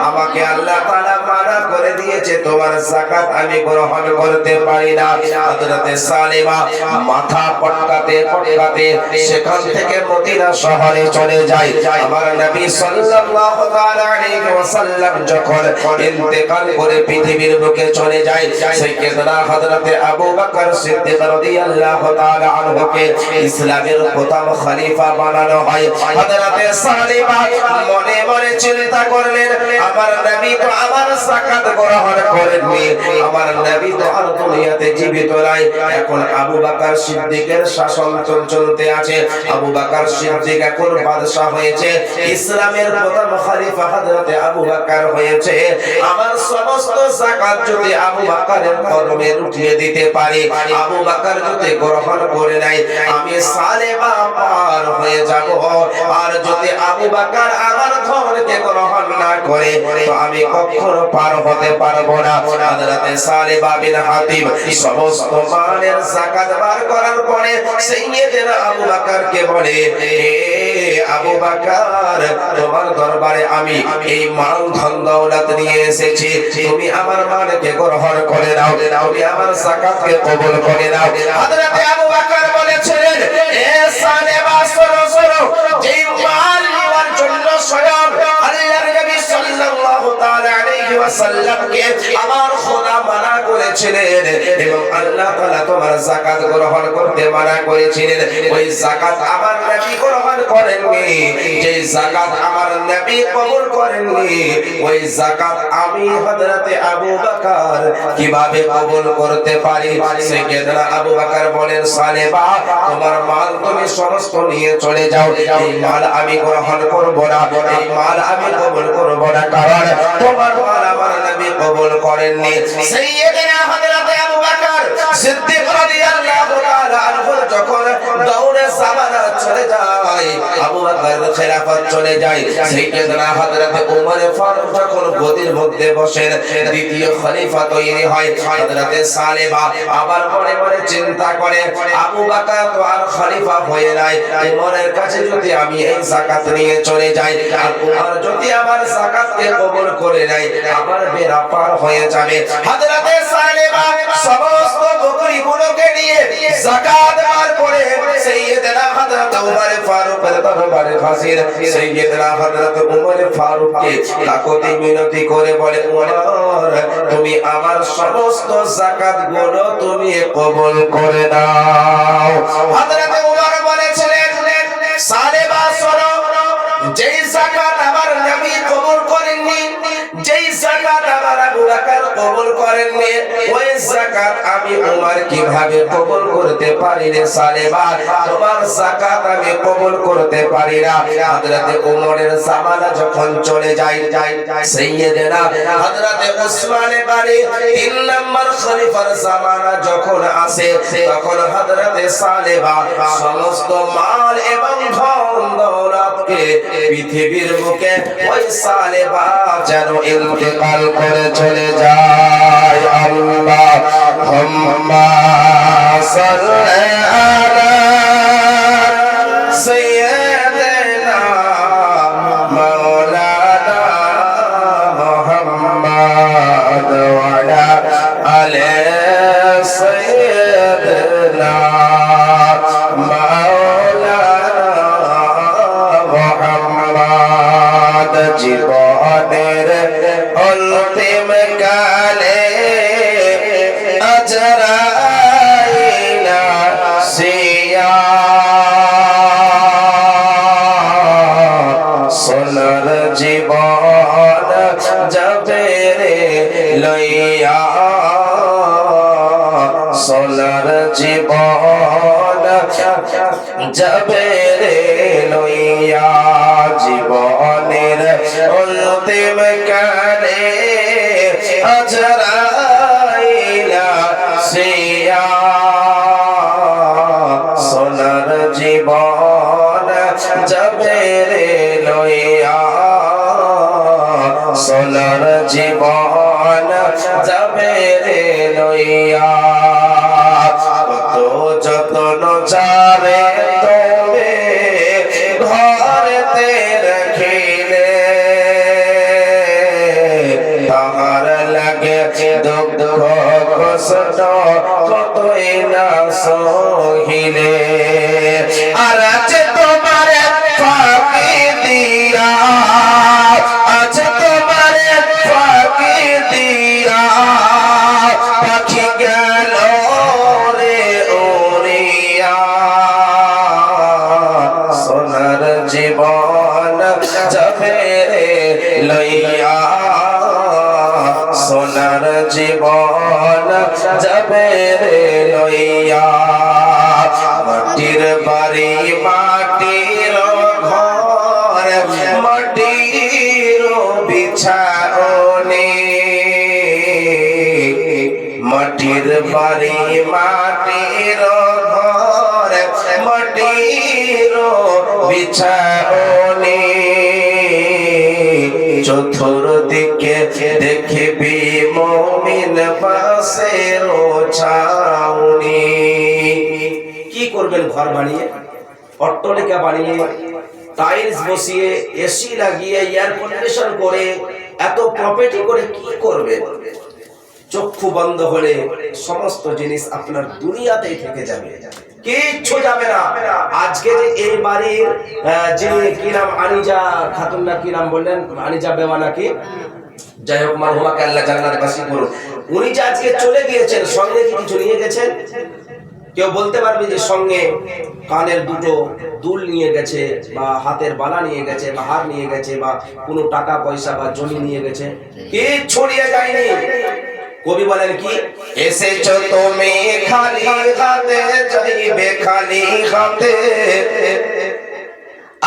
আমাকে আল্লাহ তাআলা মানা করে দিয়েছে, তোমার যাকাত আমি গ্রহণ করতে পারি না। হযরতে সালেমা মাথা পটকাতে পটকাতে সেখান থেকে মদিনা শহরে চলে যায়। আমার নবী সাল্লাল্লাহু আলাইহি ওয়াসাল্লাম যখন ইন্তেকাল করে পৃথিবীর বুকে চলে যায়, সাইয়েদনা হযরতে আবু বকর সিদ্দিক রাদিয়াল্লাহু তাআলা আনহুকে ইসলামের প্রথম খলিফা বানানো হয়। হযরতে সালেমা মনে মনে চিন্তা করলেন, আমার নবী তো আমার যাকাত গ্রহণ করেননি, আমার নবী তো আর দুনিয়াতে জীবিত নাই, এখন আবু বকর সিদ্দিকের শাসন চলতে আছে, আবু বকর সিদ্দিক এখন বাদশা হয়েছে, ইসলামের প্রথম খলিফা হযরতে আবু বকর হয়েছে, আমার সমস্ত যাকাত যদি আবু বকরের কদমে উঠিয়ে দিতে পারি, আবু বকর যদি গ্রহণ করে নেয় আমি সালেবা পার হয়ে যাব, আর যদি আবু বকর আমার ধনকে গ্রহণ না করে তো আমি কখনো পার হতে পারবো না। হযরতে সালেবা বিন হাতিব সমস্ত মালের যাকাত বার করার পরে সাইয়েদনা আবু বকরকে বলে, হে আবু বকর, তোমার দরবারে আমি এই মাল ধন দৌলত নিয়ে এসেছি, তুমি আমার মালকে গ্রহণ করে নাও, তুমি আমার যাকাতকে কবুল করে নাও। হযরতে আবু বকর বলেছিলেন, এ সালেবা শোনো শোনো, যেই মাল নেওয়ার জন্য স্বয়ং আল্লাহর নবী সাল্লাল্লাহু তাআলা আলাইহি ওয়াসাল্লামকে আমার খোদা মানা করেছিলেন এবং আল্লাহ তাআলা তোমার যাকাত গ্রহণ করতে মানা করেছিলেন, ওই যাকাত আমার নবী গ্রহণ করেননি। যে যাকাত আমার নবী কবুল করেননি ওই যাকাত আমি হযরতে আবু বকর কিভাবে কবুল করতে পারি? সাইয়েদনা আবু বকর বলেন, সালেবা, তোমার মাল তুমি সমস্ত নিয়ে চলে যাও, এই মাল আমি গ্রহণ করব না, এই মাল আমি কবুল করব না, কারণ তোমার মাল আমার নবী কবুল করেননি। সাইয়েদনা হযরতে আবু বকর সিদ্দিক রাদিয়াল্লাহু তাআলা আনহু যখন দৌড়ে সামানা চলে যায়, আবু বকর খেলাফত চলে যায়, সাইয়েদনা হযরতে ওমর ফারুক যখন গদির মধ্যে বসেন, দ্বিতীয় খলিফা তৈরি হয়। হযরতে সালেবা আবার মনে মনে চিন্তা করে, আবু বকর তো আর খলিফা হয়ে নাই, ওমরের কাছে যদি আমি এই যাকাত নিয়ে চলে যাই আর ওমর যদি আমার যাকাতকে কবুল করে নেয় আমার বেড়া পার হয়ে যাবে। হযরতে সালেবা সমস্ত বকরিগুলোকে নিয়ে যাকাত বার করে সাইয়েদনা হযরত ওমর ফারুকের দরবারে হাজির। সাইয়েদনা হযরত ওমর ফারুককে কাকুতি মিনতি করে বলে, ওমর, তুমি আমার সমস্ত যাকাত গুলো তুমি কবুল করে নাও। হযরত ওমর বলেছিলেন, সালেবা শোনো, যেই যাকাত আমার নবী কবুল করেননি, যেই যাকাত আমার আবু বকর কবুল করেননি, ওই যাকাত আমি ওমর কিভাবে কবুল করতে পারি রে সালেবা? তোমার যাকাত আমি কবুল করতে পারি না। হযরতে ওমরের জামানা যখন চলে যায়, সাইয়েদনা হযরতে ওসমান গনি 3 নম্বর খলিফার জামানা যখন আসে, তখন হযরতে সালেবা সমস্ত মাল এবং ধন দৌলতকে পৃথিবীর বুকে ওই সালেবা যেন ইন্তেকাল করে চলে যায়। আল্লাহুম্মা সাল্লি আলা সাইয়্যিদিনা মাওলানা মুহাম্মদ ওয়া আলা আলি সাইয়্যিদিনা জীবনের অন্তিম কালে আজরাইলা সিয়া সোনার জীবন যাবে রে লইয়া, সোনার জীবন যাবে রে লইয়া, জীবনের অন্তিম কালে আজরাইলা সিয়া সোনার জীবন যাবে রে লইয়া, সোনার জীবন যাবে রে লইয়া। কত যত্ন যাবে তবে ঘরেতে রাখিলে, তাহার লাগে দুঃখ কষ্ট কতই না সহিলে। আর আছে তোমার ফাঁকি দিয়া, আছে তোমার ফাঁকি দিয়া, পাখি গেল রে উড়িয়া, সোনার জীবন যাবে রে লইয়া, সোনার জীবন যাবে রে লইয়া। মাটির বাড়ি মাটির ঘর মাটির বিছাওনি, মাটির বাড়ি মাটির ঘর মাটির বিছাওনি চতুর্দিকে দেখবি মুমিন বাসের ছাউনি। কি করবেন ঘর বানিয়ে, অট্টালিকা বানিয়ে, টাইলস বসিয়ে, এসি লাগিয়ে, এয়ার কন্ডিশন করে, এত প্রপার্টি করে কি করবে? চক্ষু বন্ধ হলে সমস্ত জিনিস আপনার দুনিয়াতেই থেকে যাবে, কিচ্ছু যাবে না। আজকে যে এই বাড়ির যে কি নাম, আনিজা খাতুন না কি নাম বললেন, আনিজা বেওয়া নাকি, যাই হোক মারহুমাকে আল্লাহ জান্নাতবাসী করুন, উনি যে আজকে চলে গিয়েছেন, সঙ্গে কি কিছু নিয়ে গেছেন? কেউ বলতে পারবে যে সঙ্গে কানের দুটো দুল নিয়ে গেছে, বা হাতের বালা নিয়ে গেছে, বা হার নিয়ে গেছে, বা কোনো টাকা পয়সা বা জমি নিয়ে গেছে? কিচ্ছু নিয়ে যায়নি। কবি বলেন কি, এসেছো তুমি খালি হাতে, যাইবে খালি হাতে,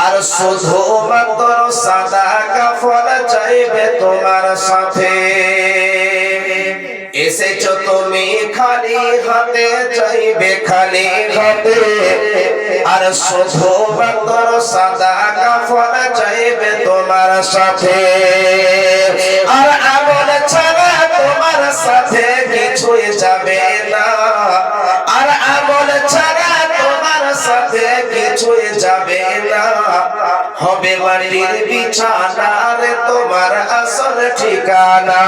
আর শুধু মাত্র সাদা কাফন চাইবে তোমার সাথে। এসেছো তুমি খালি হাতে, চাইবে খালি হাতে, আর শুধু মাত্র সাদা কাফন চাইবে তোমার সাথে। আর আমল ছাড়া তোমার সাথে কিছুই যাবে না, আর আমল ছাড়া তোমার সাথে কিছুই যাবে না। হবে মাটির বিছানা রে তোমার আসল ঠিকানা,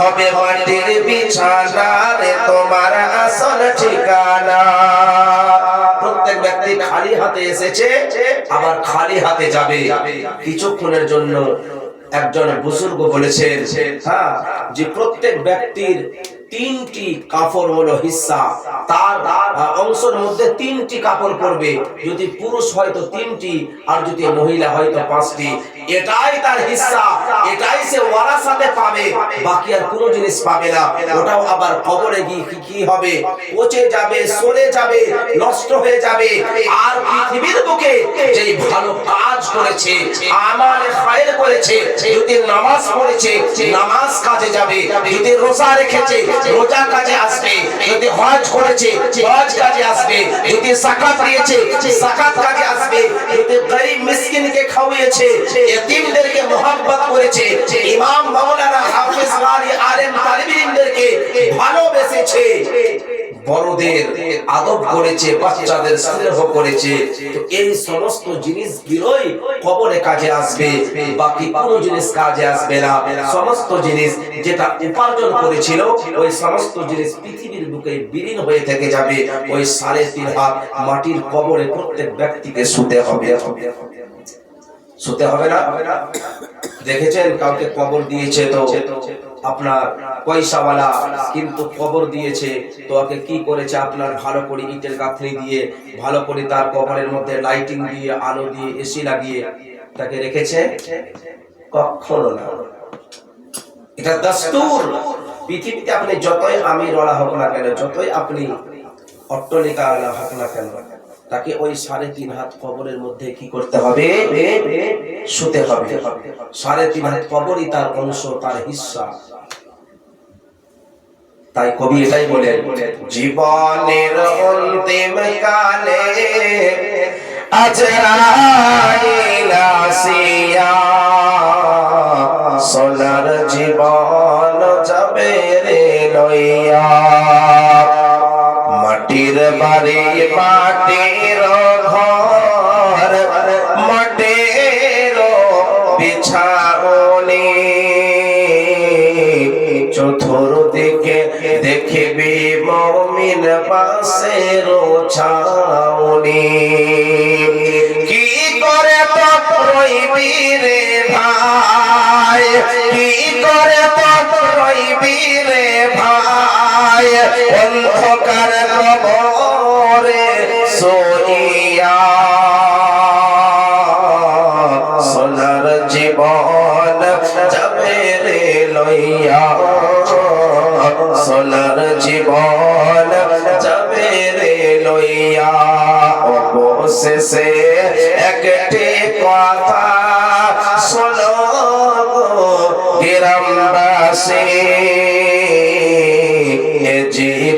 হবে মাটির বিছানা রে তোমার আসল ঠিকানা। প্রত্যেক ব্যক্তি খালি হাতে এসেছে, আবার খালি হাতে যাবে। কিছুক্ষণের জন্য একজন বুজুর্গ বলেছেন যে প্রত্যেক ব্যক্তির তিনটি কাপড় হলো হিস্সা, তার অংশের মধ্যে তিনটি কাপড় পড়বে। যদি পুরুষ হয় তো তিনটি, আর যদি মহিলা হয় তো পাঁচটি। এটাই তার হিস্সা, এটাই সে ওয়ারাসাতে পাবে, বাকি আর কোনো জিনিস পাবে না। ওটাও আবার কবরে গিয়ে কি হবে? পচে যাবে, সরে যাবে, নষ্ট হয়ে যাবে। আর পৃথিবীর বুকে যেই ভালো কাজ করেছে, আমালে খায়ের করেছে, যদি নামাজ পড়েছে, নামাজ কাজে যাবে, যদি রোজা রেখেছে, রোজা কাজে আসবে, যদি হজ করেছে, হজ কাজে আসবে, যদি যাকাত দিয়েছে, যাকাত কাজে আসবে, যদি গরীব মিসকিনকে খাওয়িয়েছে, এতিমদেরকে মোহাব্বত করেছে, ইমাম মাওলানা হাফেজ ওয়ালি আলেম তালিব ইলমদেরকে ভালোবেসেছে, বড়দের আদব করেছে, বাচ্চাদের স্নেহ করেছে, তো এই সমস্ত জিনিসগুলোই কবরে কাজে আসবে, বাকি কোনো জিনিস কাজে আসবে না। সমস্ত জিনিস যেটা উপার্জন করেছিল, ওই সমস্ত জিনিস পৃথিবীর বুকে বিলীন হয়ে থেকে যাবে। ওই 3.5 হাত মাটির কবরে প্রত্যেক ব্যক্তিকে শুতে হবে, শুতে হবে না? দেখেছেন কাউকে কবর দিয়েছে তো আপনার পয়সাওয়ালা, কিন্তু কবর দিয়েছে তো ওকে কি করেছে? আপনার ভালো করে ইটের গাঁথনি দিয়ে, ভালো করে তার কবরের মধ্যে লাইটিং দিয়ে, আলো দিয়ে, এসি লাগিয়ে তাকে রেখেছে? কখনো না। এটা দস্তুর। পৃথিবীতে আপনি যতই আমির ওয়ালা হোক না কেন, যতই আপনি অট্টালিকা ওয়ালা হোক না কেন, তাকে ওই 3.5 হাত কবরের মধ্যে কি করতে হবে? শুতে হবে। 3.5 হাত কবরই তার অংশ, তার হিস্সা। তাই কবি এটাই বলেন, জীবনের অন্তিম কালে আজরাইল আসিয়া, সোনার জীবন যাবে রে লইয়া। মাটির বাড়ি মাটির ঘর মাটির বিছাওনি, চতুর্দিকে দেখবি মুমিন বাসের ছাউনি। কি করে পথ রইবি রে ভাই, কি করে পথ রইবি রে ভাই, অন্ধকার কবরে শুইয়া। সোনার জীবন যাবে রে লইয়া, সোনার জীবন যাবে রে লইয়া। অবশেষে একটি কথা শোনো গ্রামবাসী,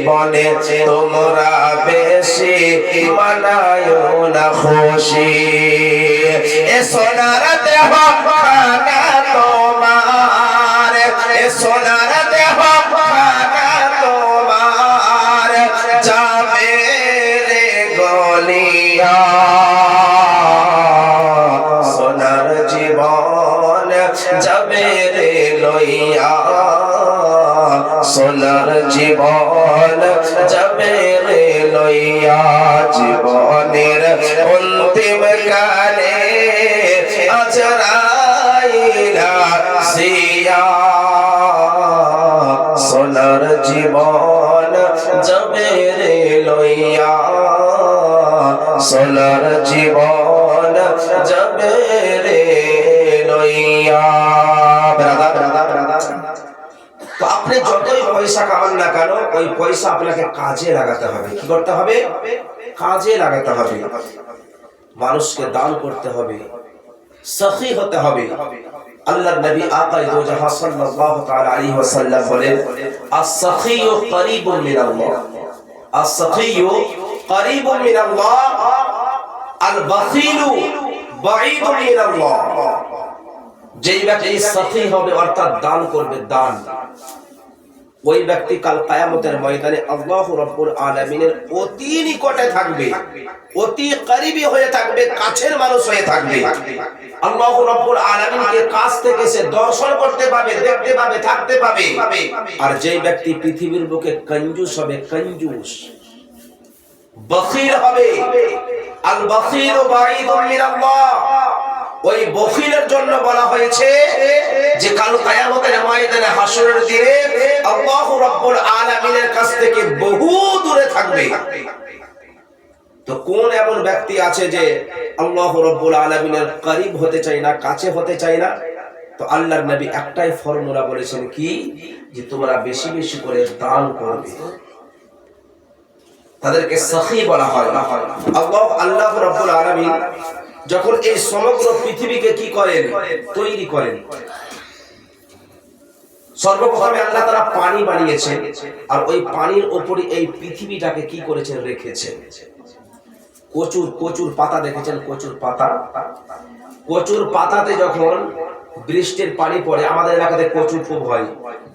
বলে তোমরা বেশি মানায় না খুশি এ সোনার দেহ খানা তোমার এ সোনার দেহ খানা তোমার যাবে রে গলিয়া সোনার জীবন যাবে রে লইয়া সোনার জীবন যাবে রে লইয়া জীবনের অন্তিম কালে আজরাইলা সিয়া সোনার জীবন যাবে রে লইয়া সোনার জীবন যাবে রে লইয়া তো আপনি যতই পয়সা কামান না কেন ওই পয়সা আপনাকে কাজে লাগাতে হবে কি করতে হবে কাজে লাগাতে হবে মানুষকে দান করতে হবে সখী হতে হবে আল্লাহর নবী আকায়ে দো জাহান সাল্লাল্লাহু তাআলা আলাইহি ওয়াসাল্লাম বলেন আস-সখিয়ু করিবুন মিনাল্লাহ আস-সখিয়ু করিবুন মিনাল্লাহ আল-বাখিলু বাঈদুন মিনাল্লাহ যেই ব্যক্তি সখী হবে অর্থাৎ দান করবে দান ওই ব্যক্তি কাল কিয়ামতের ময়দানে আল্লাহ রাব্বুল আলামিনের অতি নিকটে থাকবে অতি করিবি হয়ে থাকবে কাছের মানুষ হয়ে থাকবে আল্লাহ রাব্বুল আলামিনকে কাছ থেকে সে দর্শন করতে পাবে দেখতে পাবে থাকতে পাবে আর যেই ব্যক্তি পৃথিবীর বুকে কঞ্জুস হবে কঞ্জুস বখিল হবে আল বখিলু বাঈদুন মিনাল্লাহ ওই বখিলের জন্য বলা হয়েছে যে কাল কিয়ামতের ময়দানে হাসরের দিনে আল্লাহ রাব্বুল আলামিনের কাছ থেকে বহু দূরে থাকবে তো কোন এমন ব্যক্তি আছে যে আল্লাহ রাব্বুল আলামিনের করিব হতে চায় না কাছে হতে চায় না তো আল্লাহর নবী একটাই ফর্মুলা বলেছেন কি যে তোমরা বেশি বেশি করে দান করবে তাদেরকে সখী বলা হয় আল্লাহ রাব্বুল আলামিন যখন এই সমগ্র পৃথিবীকে কি করেন তৈরি করেন সর্বপ্রথমে আল্লাহ তাআলা পানি বানিয়েছেন আর ওই পানির উপরে এই পৃথিবীটাকে কি করেছেন রেখেছেন কচুর কচুর পাতা দেখেছেন কচুর পাতাতে যখন বৃষ্টির পানি পড়ে আমাদের এলাকাতে কচু খুব হয়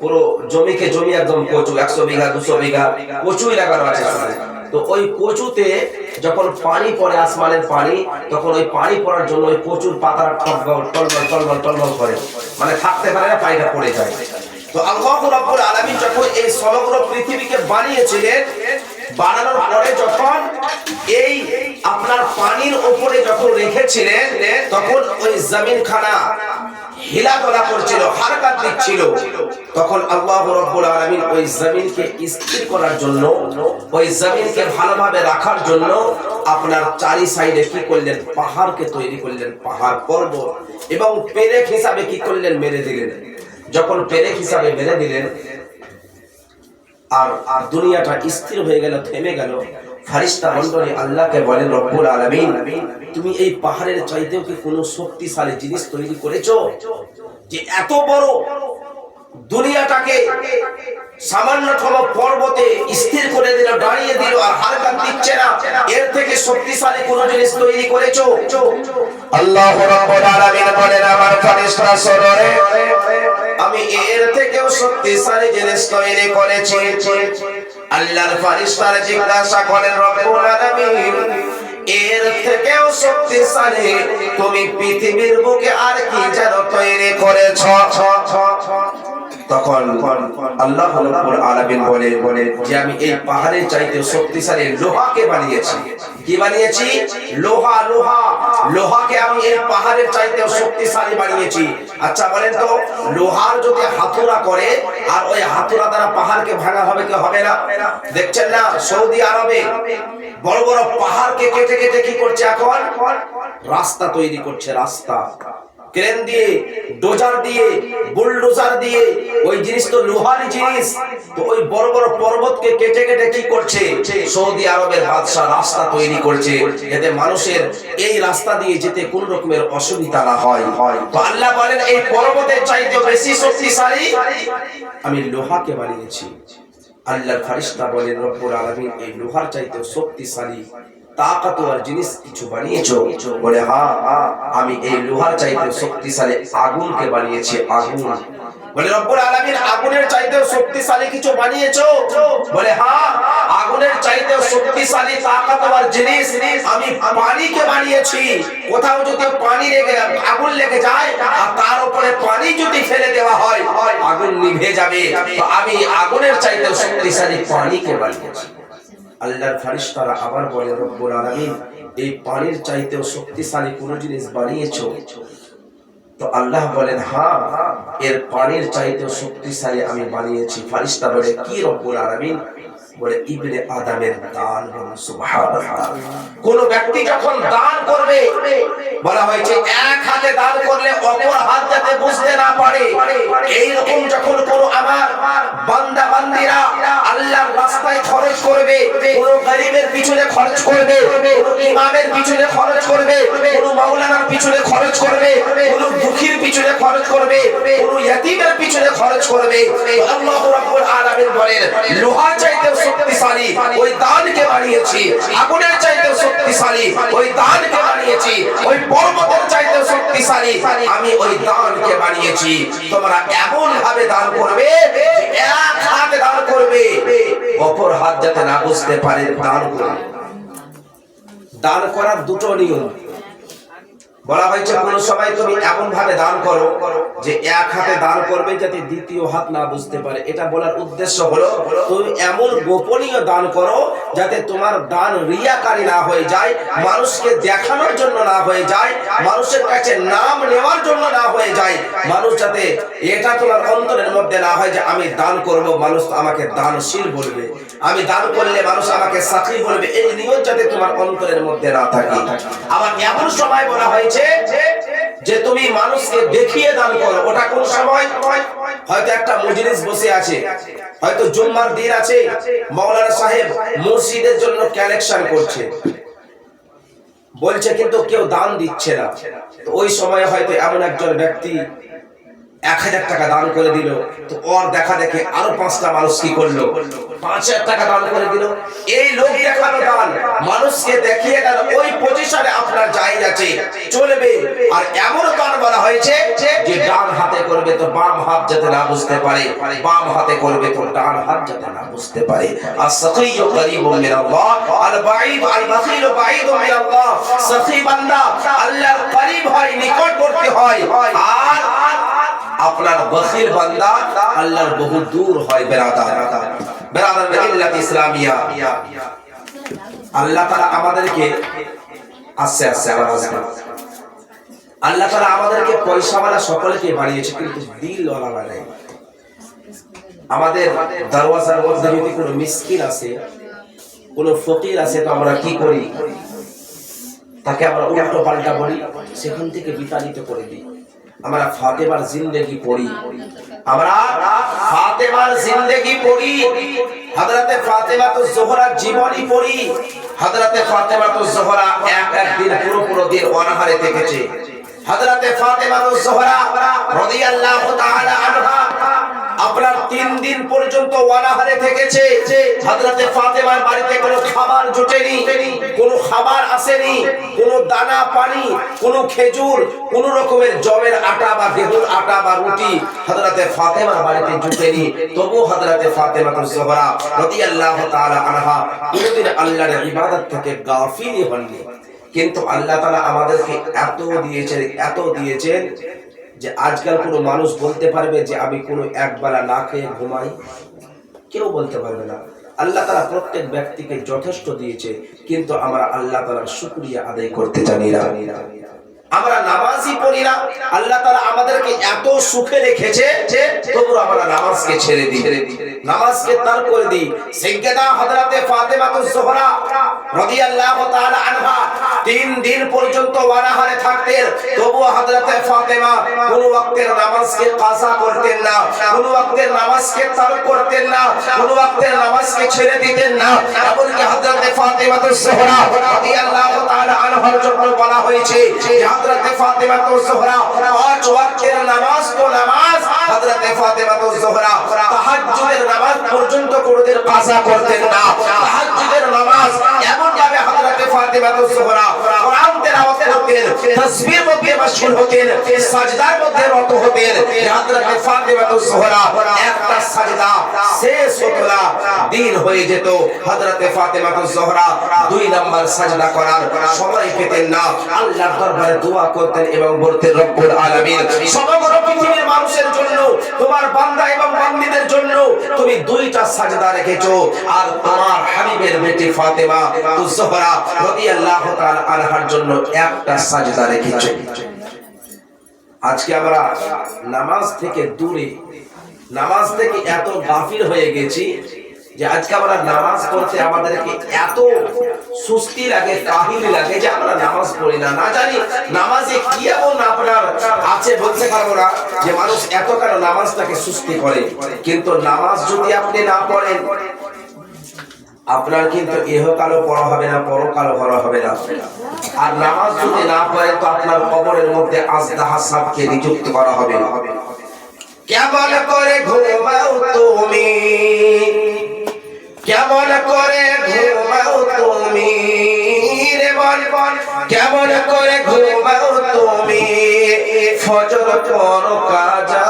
পুরো জমি একদম কচু 100 বিঘা 200 বিঘা কচুই লাগানো আছে তো ওই কচুতে যখন পানি পড়ে আসমানের পানি তখন ওই পানি পড়ার জন্য ওই কচুর পাতার টলমল করে মানে থাকতে পারে না পানিটা পড়ে যায় তো আল্লাহ রাব্বুল আলামিন যখন এই সমগ্র পৃথিবীকে বানিয়েছিলেন বানানোর পরে যখন এই আপনার পানির উপরে যখন রেখেছিলেন তখন ওই জমিনখানা হিলাধুলা করছিল হারকাত দিচ্ছিল তখন আল্লাহ রাব্বুল আলামিন ওই জমিনকে স্থির করার জন্য ওই জমিনকে ভালোভাবে রাখার জন্য আপনার চারি সাইডে কি করলেন পাহাড়কে তৈরি করলেন পাহাড় পর্বত এবং পেরেক হিসাবে কি করলেন মেরে দিলেন যখন পেরেক হিসাবে মেরে দিলেন আর দুনিয়াটা স্থির হয়ে গেল থেমে গেল ফেরেশতা মণ্ডলী আল্লাহকে বলেন রব্বুল আলামিন তুমি এই পাহাড়ের চাইতেও কি কোনো শক্তিশালী জিনিস তৈরি করেছো যে এত বড় দুনিয়াটাকে সামান্যতম পর্বতে স্থির করে দিল দাঁড়িয়ে দিল আর হারকাত দিচ্ছে না এর থেকে শক্তিশালী কোন জিনিস তৈরি করেছো আল্লাহ রাব্বুল আলামিন বলেন আমার ফেরেশতা শোনো রে আমি এর থেকেও শক্তিশালী জিনিস তৈরি করেছি আল্লাহর ফেরেশতারা জিজ্ঞাসা করেন রব্বুল আলামিন এর থেকেও শক্তিশালী তুমি পৃথিবীর বুকে আর কি যেন তৈরি করেছো তখন আল্লাহ রাব্বুল আলামিন বলে যে আমি এই পাহাড়ের চাইতে শক্তিশালী লোহাকে বানিয়েছি কি বানিয়েছি লোহাকে আমি এই পাহাড়ের চাইতে শক্তিশালী বানিয়েছি আচ্ছা বলেন তো লোহার যদি হাতুড়া করে আর ওই হাতুড়া দ্বারা পাহাড়কে ভাঙা হবে কি হবে না দেখছেন না সৌদি আরবে বড় বড় পাহাড়কে কেটে কেটে কি করছে এখন রাস্তা তৈরি করছে রাস্তা ক্রেন দিয়ে ডোজার দিয়ে বুলডোজার দিয়ে ওই জিনিস তো লোহার জিনিস তো ওই বড় বড় পর্বতকে কেটে কেটে কি করছে সৌদি আরবের বাদশা রাস্তা তৈরি করছে যাতে মানুষের এই রাস্তা দিয়ে যেতে কোন রকমের অসুবিধা না হয় তো আল্লাহ বলেন এই পর্বতের চাইতে বেশি শক্তিশালী আমি লোহাকে বানিয়েছি আল্লাহর ফেরেশতা বলেন রব্বুল আলামিন এই লোহার চাইতে শক্তিশালী তাকতওয়ার জিনিস কিছু বানিয়েছো? বলে হ্যাঁ, আমি এই লোহার চাইতে শক্তিশালী আগুনকে বানিয়েছি। আগুন। বলে রব্বুল আলামিন আগুনের চাইতেও শক্তিশালী কিছু বানিয়েছো? বলে হ্যাঁ, আগুনের চাইতেও শক্তিশালী তাকতওয়ার জিনিস আমি পানিকে বানিয়েছি। কোথাও যদি পানি লেগে আগুন লেগে যায় আর তার উপরে পানি যদি ফেলে দেওয়া হয় আগুন নিভে যাবে, তো আমি আগুনের চাইতেও শক্তিশালী পানিকে বানিয়েছি। আল্লাহর ফেরেশতারা আবার বলে রব্বুল আলামিন এই পানির চাইতেও শক্তিশালী কোন জিনিস বানিয়েছো? তো আল্লাহ বলেন হ্যাঁ, এর পানির চাইতেও শক্তিশালী আমি বানিয়েছি। ফেরেশতা বলে কি রব্বুল আলামিন? বলে ইবনে আদমের দান। সুবহানাল্লাহ। কোন ব্যক্তি যখন দান করবে, বলা হয়েছে এক হাতে দান করলে অপর হাত যাতে বুঝতে না পারে, এই রকম যখন কোন আমার বান্দা বান্দীরা আল্লাহর রাস্তায় খরচ করবে, কোন গরিবের পিছনে খরচ করবে, কোন ইমামের পিছনে খরচ করবে, কোন মাওলানার পিছনে খরচ করবে, কোন দুঃখীর পিছনে খরচ করবে, কোন ইয়তীমের পিছনে খরচ করবে, আল্লাহ রাব্বুল আলামিন বলেন লোহা চাইতে শক্তিশালী ওই দানকে বানিয়েছি, আগুনের চাইতে শক্তিশালী ওই দানকে বানিয়েছি, ওই পর্বতের চাইতে শক্তিশালী আমি ওই দানকে বানিয়েছি। তোমরা এমন ভাবে দান করবে, এক হাতে দান করবে, অপর হাত যাতে না বুঝতে পারে দান করবে। দান করার দুটো নিয়ম বলা হয়েছে। কোন সময় তুমি এমন ভাবে দান করো যে এক হাতে দান করবে যাতে দ্বিতীয় হাত না বুঝতে পারে। এটা বলার উদ্দেশ্য হলো তুমি এমন গোপনীয় দান করো যাতে তোমার দান রিয়াকারী না হয়ে যায়, মানুষকে দেখানোর জন্য না হয়ে যায়, মানুষের কাছে নাম নেওয়ার জন্য না হয়ে যায়। মানুষ যাতে এটা তোমার অন্তরের মধ্যে না হয় যে আমি দান করব, মানুষ আমাকে দানশীল বলবে, আমি দান করলে মানুষ আমাকে সাথী বলবে, এই নিয়ত যাতে তোমার অন্তরের মধ্যে না থাকে। আবার এমন সময় বলা হয়েছে যে তুমি মানুষকে দেখিয়ে দান করো। ওটা কোন সময়? হয়তো একটা মজলিস বসে আছে, হয়তো জুম্মার দিন আছে, মাওলানা সাহেব মসজিদের জন্য কালেকশন করছে, বলছে কিন্তু কেউ দান দিচ্ছে না। তো ওই সময় হয়তো এমন একজন ব্যক্তি 1000 টাকা দান করে দিল, তো ওর দেখা দেখে আরো 5টা মানুষ কি করলো, 5000 টাকা দান করে দিল। এই লোক দেখানো দান, মানুষকে দেখিয়ে দান, ওই পজিশনে আপনার জায়েজ আছে, চলবে। আর এমন দান বলা হয়েছে যে ডান হাতে করবে তো বাম হাত যাতে না বুঝতে পারে, বাম হাতে করবে তো ডান হাত যাতে না বুঝতে পারে। as-sakhiyyu qaribun min Allah, al-ba'id al-bakhil ba'idun min Allah। সাখী বান্দা আল্লাহর করিব হয়, নিকটবর্তী হয়, আর আপনার বখিল বান্দা আল্লাহর বহু দূর হয়। বেরাদার মিল্লাত ইসলামিয়া, আল্লাহ তাআলা আমাদেরকে আল্লাহ তাআলা আমাদেরকে পয়সাওয়ালা সকলকে বানিয়েছে, কিন্তু দিলওয়ালা বানায়। আমাদের দরওয়াজার মধ্যে যদি কোনো মিসকিন আছে, কোনো ফকির আছে, তো আমরা কি করি? তাকে আমরা উল্টো পাল্টা বলি, সেখান থেকে বিতাড়িত করে দিই। আমরা ফাতেমার জিন্দেগি পড়ি, আমরা ফাতেমার জিন্দেগি পড়ি, হযরতে ফাতেমাতুজ জোহরার জীবনী পড়ি। হযরতে ফাতেমাতুজ জোহরা এক দিন পুরো দিন অনাহারে থেকেছে। হযরতে ফাতেমাতুজ জোহরা রাদিয়াল্লাহু তাআলা আনহা আপনার 3 দিন পর্যন্ত অনাহারে থেকেছে। হযরতে ফাতেমার বাড়িতে কোনো খাবার জোটেনি, কোনো খাবার আসেনি, কোনো দানা পানি, কোনো খেজুর, কোনো রকমের জমের আটা বা গেহুর আটা বা রুটি হযরতে ফাতেমার বাড়িতে জুটেনি। তবু হযরতে ফাতেমাতুজ জোহরা রাদিয়াল্লাহু তাআলা আনহা কোনদিন আল্লাহর ইবাদত থেকে গাফিল হননি। কিন্তু আল্লাহ তাআলা আমাদেরকে এত দিয়েছেন যে আজকাল কোনো মানুষ বলতে পারবে যে আমি কোনো একবেলা না খেয়ে ঘুমাই? কেউ বলতে পারবে না। আল্লাহ তাআলা প্রত্যেক ব্যক্তিকে যথেষ্ট দিয়েছে, কিন্তু আমরা আল্লাহ তাআলার শুকরিয়া আদায় করতে জানি না। আমরা নামাজই পড়ি না। আল্লাহ তাআলা আমাদেরকে এত সুখে রেখেছে যে তবু আমরা নামাজকে ছেড়ে দিই, নামাজকে তার করে দিই। সাইয়্যিদা হযরতে ফাতেমাতুজ জোহরা রাদিয়াল্লাহু তাআলা আনহা 3 দিন পর্যন্ত অনাহারে থাকতেন, তবু হযরতে ফাতেমা কোন ওয়াক্তের নামাজকে কাজা করতেন না, কোন ওয়াক্তের নামাজকে তারক করতেন না, কোন ওয়াক্তের নামাজকে ছেড়ে দিতেন না। এমনকি হযরতে ফাতেমাতুজ জোহরা রাদিয়াল্লাহু তাআলা আনহার জন্য বলা হয়েছে যে হযরতে ফাতেমাতুজ জোহরা 5 ওয়াক্তের নামাজ তো নামাজ, হযরতে ফাতেমা যোহরা তাহাজ্জুদের নামাজ পর্যন্ত কোনদিন কাজা করতেন না। তাহাজ্জুদের নামাজ এমন ভাবে হযরতে ফাতেমা যোহরা কোরআন তেলাওয়াতের হতেন, তাসবিহ মধ্যে মশগুল হতেন, সাজদার মধ্যে রত হতেন। হযরতে ফাতেমা যোহরা একটা সাজদা শেষ হতো না, দিন হয়ে যেত। হযরতে ফাতেমা যোহরা 2 নাম্বার সাজদা করার সময় পেতেন না। আল্লাহর দরবারে দোয়া করতেন এবং বলতেন, রব্বুল আলামিন, সমগ্র পৃথিবীর মানুষের জন্য, তোমার বান্দা এবং বান্দীদের জন্য তুমি 2টা সাজদা রেখেছো, আর তোমার হাবিবের বেটি ফাতেমা যোহরা রাদিয়াল্লাহু তাআলা আনহার জন্য একটা সাজদা রেখেছো। আজকে আমরা নামাজ থেকে দূরে, নামাজ থেকে এত গাফিল হয়ে গেছি যে আজকে আমরা নামাজ পড়তে আমাদেরকে এত সুস্তি লাগে, কাহিনী লাগে যে আমরা নামাজ পড়ি না। না জানি নামাজে কি এমন আপনার আছে বলতে পারবো না যে মানুষ এত কেন নামাজটাকে সুস্তি করে। কিন্তু নামাজ যদি আপনি না পড়েন, আপনার কিন্তু ইহকালও পড়া হবে না, পরকালও পড়া হবে না। আর নামাজ যদি না পড়েন তো আপনার কবরের মধ্যে আজদাহা সাবকে নিযুক্ত করা হবে। কেমন করে ঘুমাও তুমি, কেমন করে ঘুমাও তুমি রে বল, কেমন করে ঘুমাও তুমি, ফজর পড়ো কাজা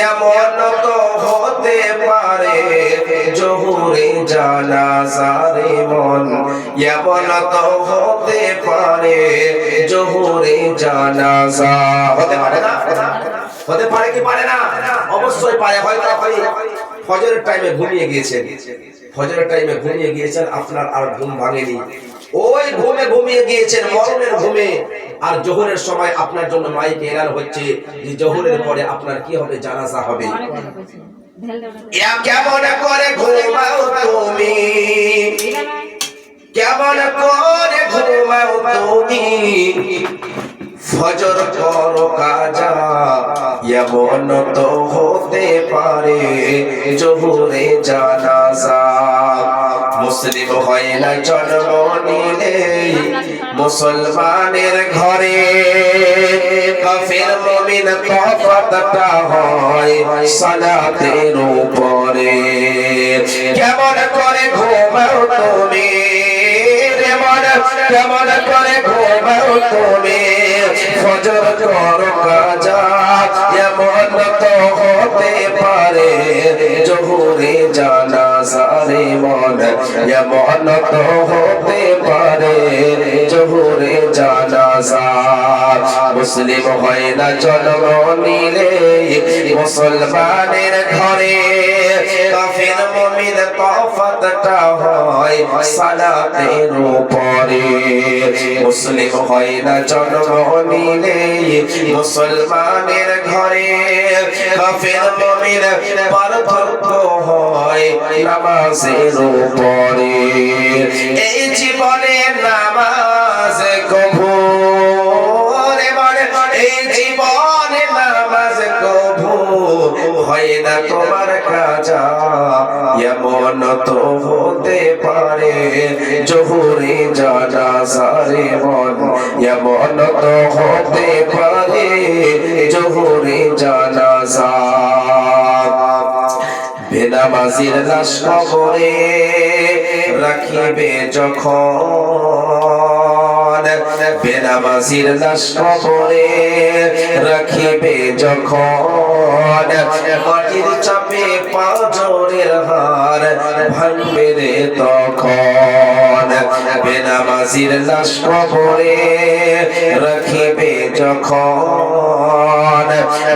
এমন তো হতে পারে, জোহরে জানাজা রে মন এমন তো হতে পারে, জোহরে জানাজা। হতে পারে না? হতে পারে কি পারে না? অবশ্যই পারে। হয়তো ফজরের টাইমে ঘুমিয়ে গিয়েছেন, ফজরের টাইমে ঘুমিয়ে গিয়েছেন, আপনার আর ঘুম ভাঙেনি, ওই ঘুমে ঘুমিয়ে গিয়েছেন, মরণের ঘুমে। আর জোহরের সময় আপনার জন্য মাইক এলান হচ্ছে যে জোহরের পরে আপনার কি হবে, জানাজা হবে। কেমন করে ঘুমাও তুমি, কেমন করে ঘুমাও তুমি, ফজর করো কাজা এমন তো হতে পারে, জোহরে জানাজা। মুসলিম হয় না জন্ম নিলে মুসলমানের ঘরে, কাফের মুমিন তফাতটা হয় সালাতের উপরে। কেমন করে ঘুমাও তুমি, কেমন করে ঘুমাও তুমি, ফজর করো কাজা এমন তো হতে পারে, জোহরে জানাজা রে মন এমন তো হতে পারে, জোহরে জানাজা। মুসলিম হয় না জন্ম নিলে মুসলমানের ঘরে, কাফের মুমিন তফাতটা হয় সালাতের উপরে। মুসলিম হয় না জন্ম নিলে মুসলমানের ঘরে, কাফের মুমিন পার্থক্য হয় নামাজের উপরে। এই জীবনে নামাজ কবু, এই জীবনে নামাজ কবু হয় না তোমার কাজা এমন তো হতে পারে, জোহরে জানাজা রে মন এমন তো হতে পারে, জোহরে জানাজা। বেনামাজির লাশ কবরে রাখিবে যখন, বেনামাজির লাশ কবরে রাখিবে যখন, মাটির চাপে পাঁজরের হার ভাঙবে রে তখন। বেনামাজির লাশ কবরে রাখিবে যখন,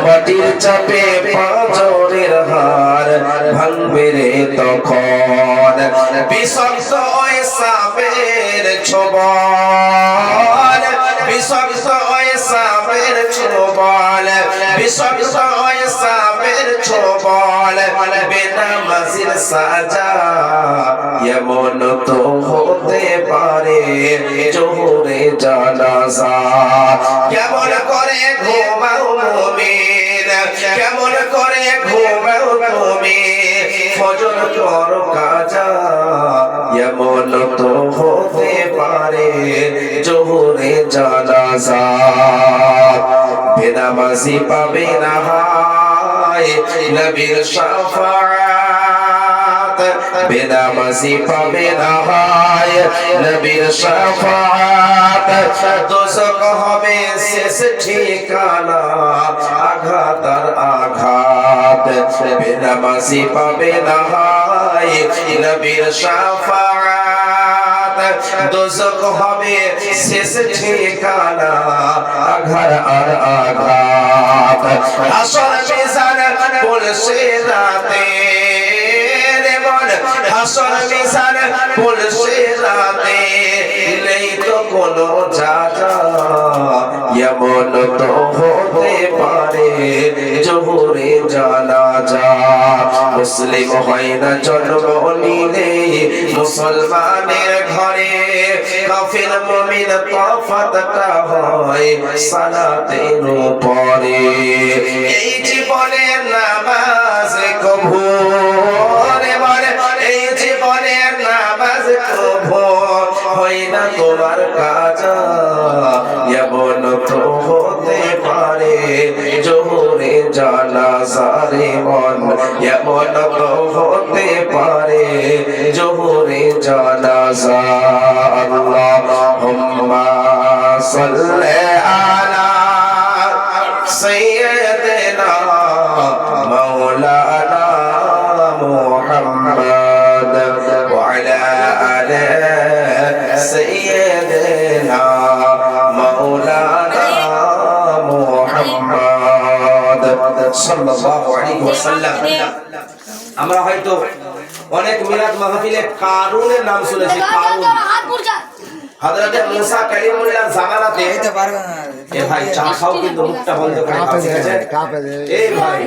মাটির চাপে পাঁজরের হার ভাঙবে রে তখন। বিষাক্ত ওই সাপের ছোবল, বিষাক্ত ওই সাপের ছোবল, বিষাক্ত ওই সাপের ছোবল, বেনামাজির সাজা এমন তো হতে পারে, জোহরে জানাজা। কেমন করে ঘুমাও মুমিন, কেমন করে ঘুমাও তুমি, ফজর করো কাজা এমন তো হতে পারে, জোহরে জানাজা। বেনামাজি পাবে না নবীর শাফাআত বেনামাজি পাবে না হয় নবীর শাফাআত দোজখ হবে শেষ ঠিকানা আঘাত আর আঘাত বেনামাজি পাবে না হয় নবীর শাফাআত দোজখ হবে শেষ ঠিকানা আঘাত আর আঘাত হাসর মিজান পুলসে রাতে হাসর মিজান পুলসে রাতে নেই তো কোনো জাজা এমন তো হতে পারে জোহরে জানাজা মুসলিম হয় না জন্ম নিলে মুসলমানের ঘরে কাফির মুমিন তফাতটা হয় সালাতের উপরে এই জীবনে নামাজ কবু এই জীবনের নামাজ কবু হয় না তোমার কাজা এমন তো হতে পারে জোহরে জানাজারে মন এমন তো হতে পারে জোহরে জানাজা আল্লাহুম্মা সাল্লি আলা সাইয়্যিদিনা মাওলানা মুহাম্মদ ওয়া আলা আলি সাইয়্যিদিনা মাওলানা মুহাম্মদ সাল্লাল্লাহু আলাইহি ওয়াসাল্লাম। আমরা হয়তো অনেক মিলাদ মাহফিলে কারুনের নাম শুনেছি। কারুন হযরত মুসা কালিমুল্লাহর জামানাতে এ ভাই চা খাও কিন্তু মুখটা বন্ধ করে খাও, ঠিক আছে? এই ভাই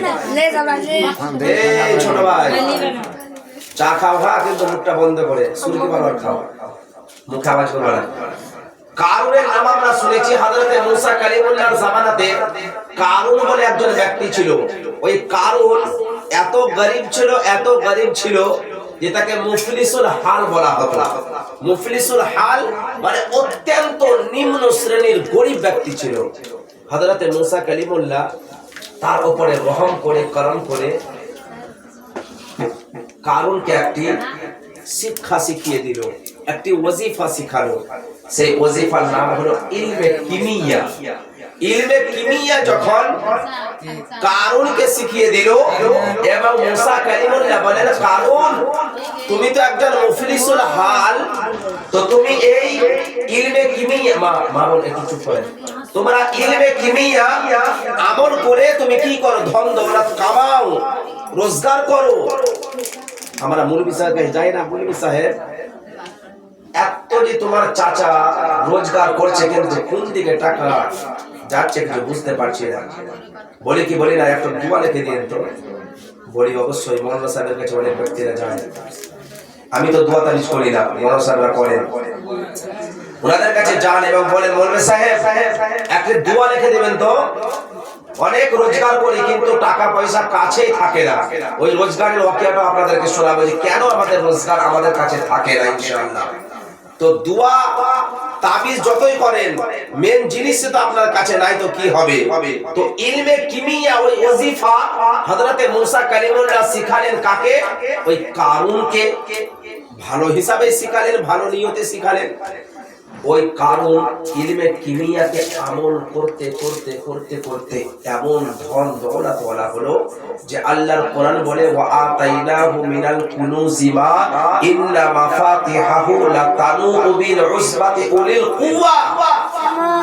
এই ছোট ভাই চা খাও কিন্তু মুখটা বন্ধ করে সুরকি বারবার খাও, মুখে আওয়াজ করবে না। কারুনের নাম আমরা শুনেছি হযরত মুসা কালিমুল্লাহর জামানাতে। কারুন বলে একজন ব্যক্তি ছিল। ওই কারুন এত গরিব ছিল যে তাকে মুফলিসুল হাল বলা হতো। মুফলিসুল হাল মানে অত্যন্ত নিম্ন শ্রেণীর গরিব ব্যক্তি ছিল। হযরত মুসা কালিমুল্লাহ তার উপরে রহম করে করম করে কারুনকে একটি শিক্ষা শিখিয়ে দিল, একটি ওয়াজিফা শিখালো। সেই ওয়াজিফার নাম হলো ইলমে কিমিয়া। ইলমে কিমিয়া যখন কারুনকে শিখিয়ে দিল এবং মুসা কালিমুল্লাহ বলেন, কারুন তুমি তো একজন মুফলিসুল হাল, তো তুমি এই ইলমে কিমিয়া মা বলে একটু চুপ করেন, তোমরা ইলমে কিমিয়া আমল করে তুমি কি করো, ধন দৌলত কামাও, রোজগার করো। আমরা মৌলভী সাহেব যাই না, মৌলভী সাহেব এত যে তোমার চাচা রোজগার করছে কিন্তু কোন দিকে টাকা যাচ্ছে কিছু বুঝতে পারছি না। বলি না একটা দোয়া লিখে দিন তো। বলি অবশ্যই মৌলানা সাহেবের কাছে অনেক ব্যক্তিরা যায়, আমি তো দোয়া তাবিজ করি না, মৌলানা সাহেবরা করেন। ওনাদের কাছে যান এবং বলেন, মৌলভী সাহেব একটা দোয়া লিখে দিবেন তো। অনেক রোজগার করি কিন্তু টাকা পয়সা কাছেই থাকে না। ওই রোজগারের ওয়াকিয়াটা আপনাদেরকে শোনাবো যে কেন আমাদের রোজগার আমাদের কাছে থাকে না ইনশাআল্লাহ। তো দোয়া তাবিজ যতই করেন মেন জিনিস তো আপনার কাছে নাই তো কি হবে। তো ইলমে কিমিয়া ওই ওয়াজিফা হযরতে মুসা কালিমুল্লাহ শিখালেন কাকে, ওই কারুনকে। ভালো হিসাবে শিখালেন, ভালো নিয়তে শিখালেন। ওই কারণ ইলমে কিমিয়াকে আমল করতে করতে করতে করতে এমন ধন দৌলত ওয়ালা হলো যে আল্লাহর কোরআন বলে, ওয়া আতাইনাহু মিনাল কুনুজি মা ইন্না মাফাতিহাহু লাতানু বিল উসবাতি উলিল কুওয়া।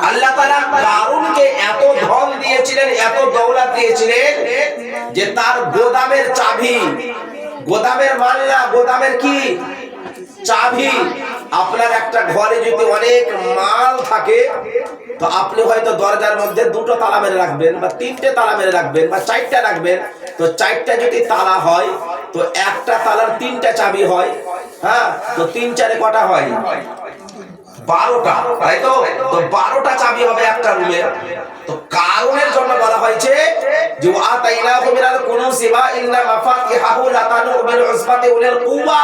আল্লাহ তাআলা কারুনকে এত ধন দিয়েছিলেন, এত দৌলত দিয়েছিলেন যে তার গোদামের চাবি, গোদামের মাল না, গোদামের কি চাবি। আপনার একটা ঘরে যদি অনেক মাল থাকে তো আপনি হয়তো দরজার মধ্যে দুটো তালা মেরে রাখবেন বা তিনটে তালা মেরে রাখবেন বা চারটা রাখবেন। তো চারটা যদি তালা হয় তো একটা তালার তিনটা চাবি হয়। হ্যাঁ, তো তিন চারে কটা হয়? 12টা, তাই তো? তো 12টা চাবি হবে একটা রুমে। তো কারণের জন্য বলা হয়েছে যে আতাইনাহু মিনাল কুনুজি মা ইন্না মাফাতিহাহু লাতানু বিল উসবাতি উলিল কুওয়া।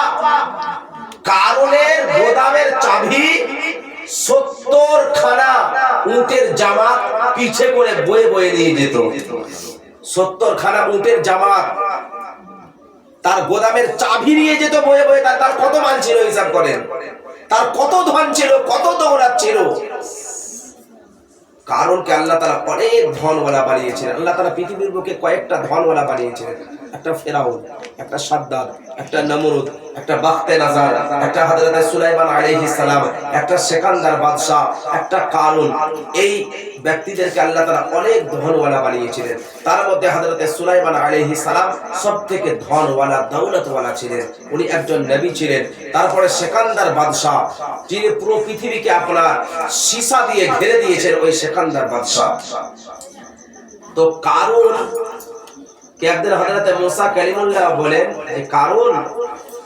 কারণের গোদামের চাবি 70 খানা উটের জামাত পিছে করে বয়ে বয়ে নিয়ে যেত। 70 খানা উটের জামাত, তার গোদামের চাবি নিয়ে যেত বয়ে বয়ে। তার কত মাল ছিল হিসাব করেন, তার কত ধন ছিল, কত দৌলত ছিল। কারণ কি আল্লাহ তাআলা অনেক ধনওয়ালা বানিয়েছিলেন। আল্লাহ তাআলা পৃথিবীর বুকে কয়েকটা ধনওয়ালা বানিয়েছিলেন। একটা ফেরাউন, একটা সাদ্দাদ, একটা নমরুদ, একটা বাখতে নাজার, একটা হযরত সুলাইমান আলাইহিস সালাম, একটা সেকান্দার বাদশা, একটা কারুন। এই ব্যক্তিদেরকে আল্লাহ তাআলা অনেক ধনওয়ালা বানিয়েছিলেন। তার মধ্যে হযরত সুলাইমান আলাইহিস সালাম সবথেকে ধনওয়ালা, দৌলতওয়ালা ছিলেন। উনি একজন নবী ছিলেন। তারপরে সেকান্দার বাদশা, যিনি পুরো পৃথিবীকে আপনার সীসা দিয়ে ঘিরে দিয়েছেন, ওই সেকান্দার বাদশা। তো কারুন কে একদিন হযরত মুসা কালিমুল্লাহ বলেন যে কারুন,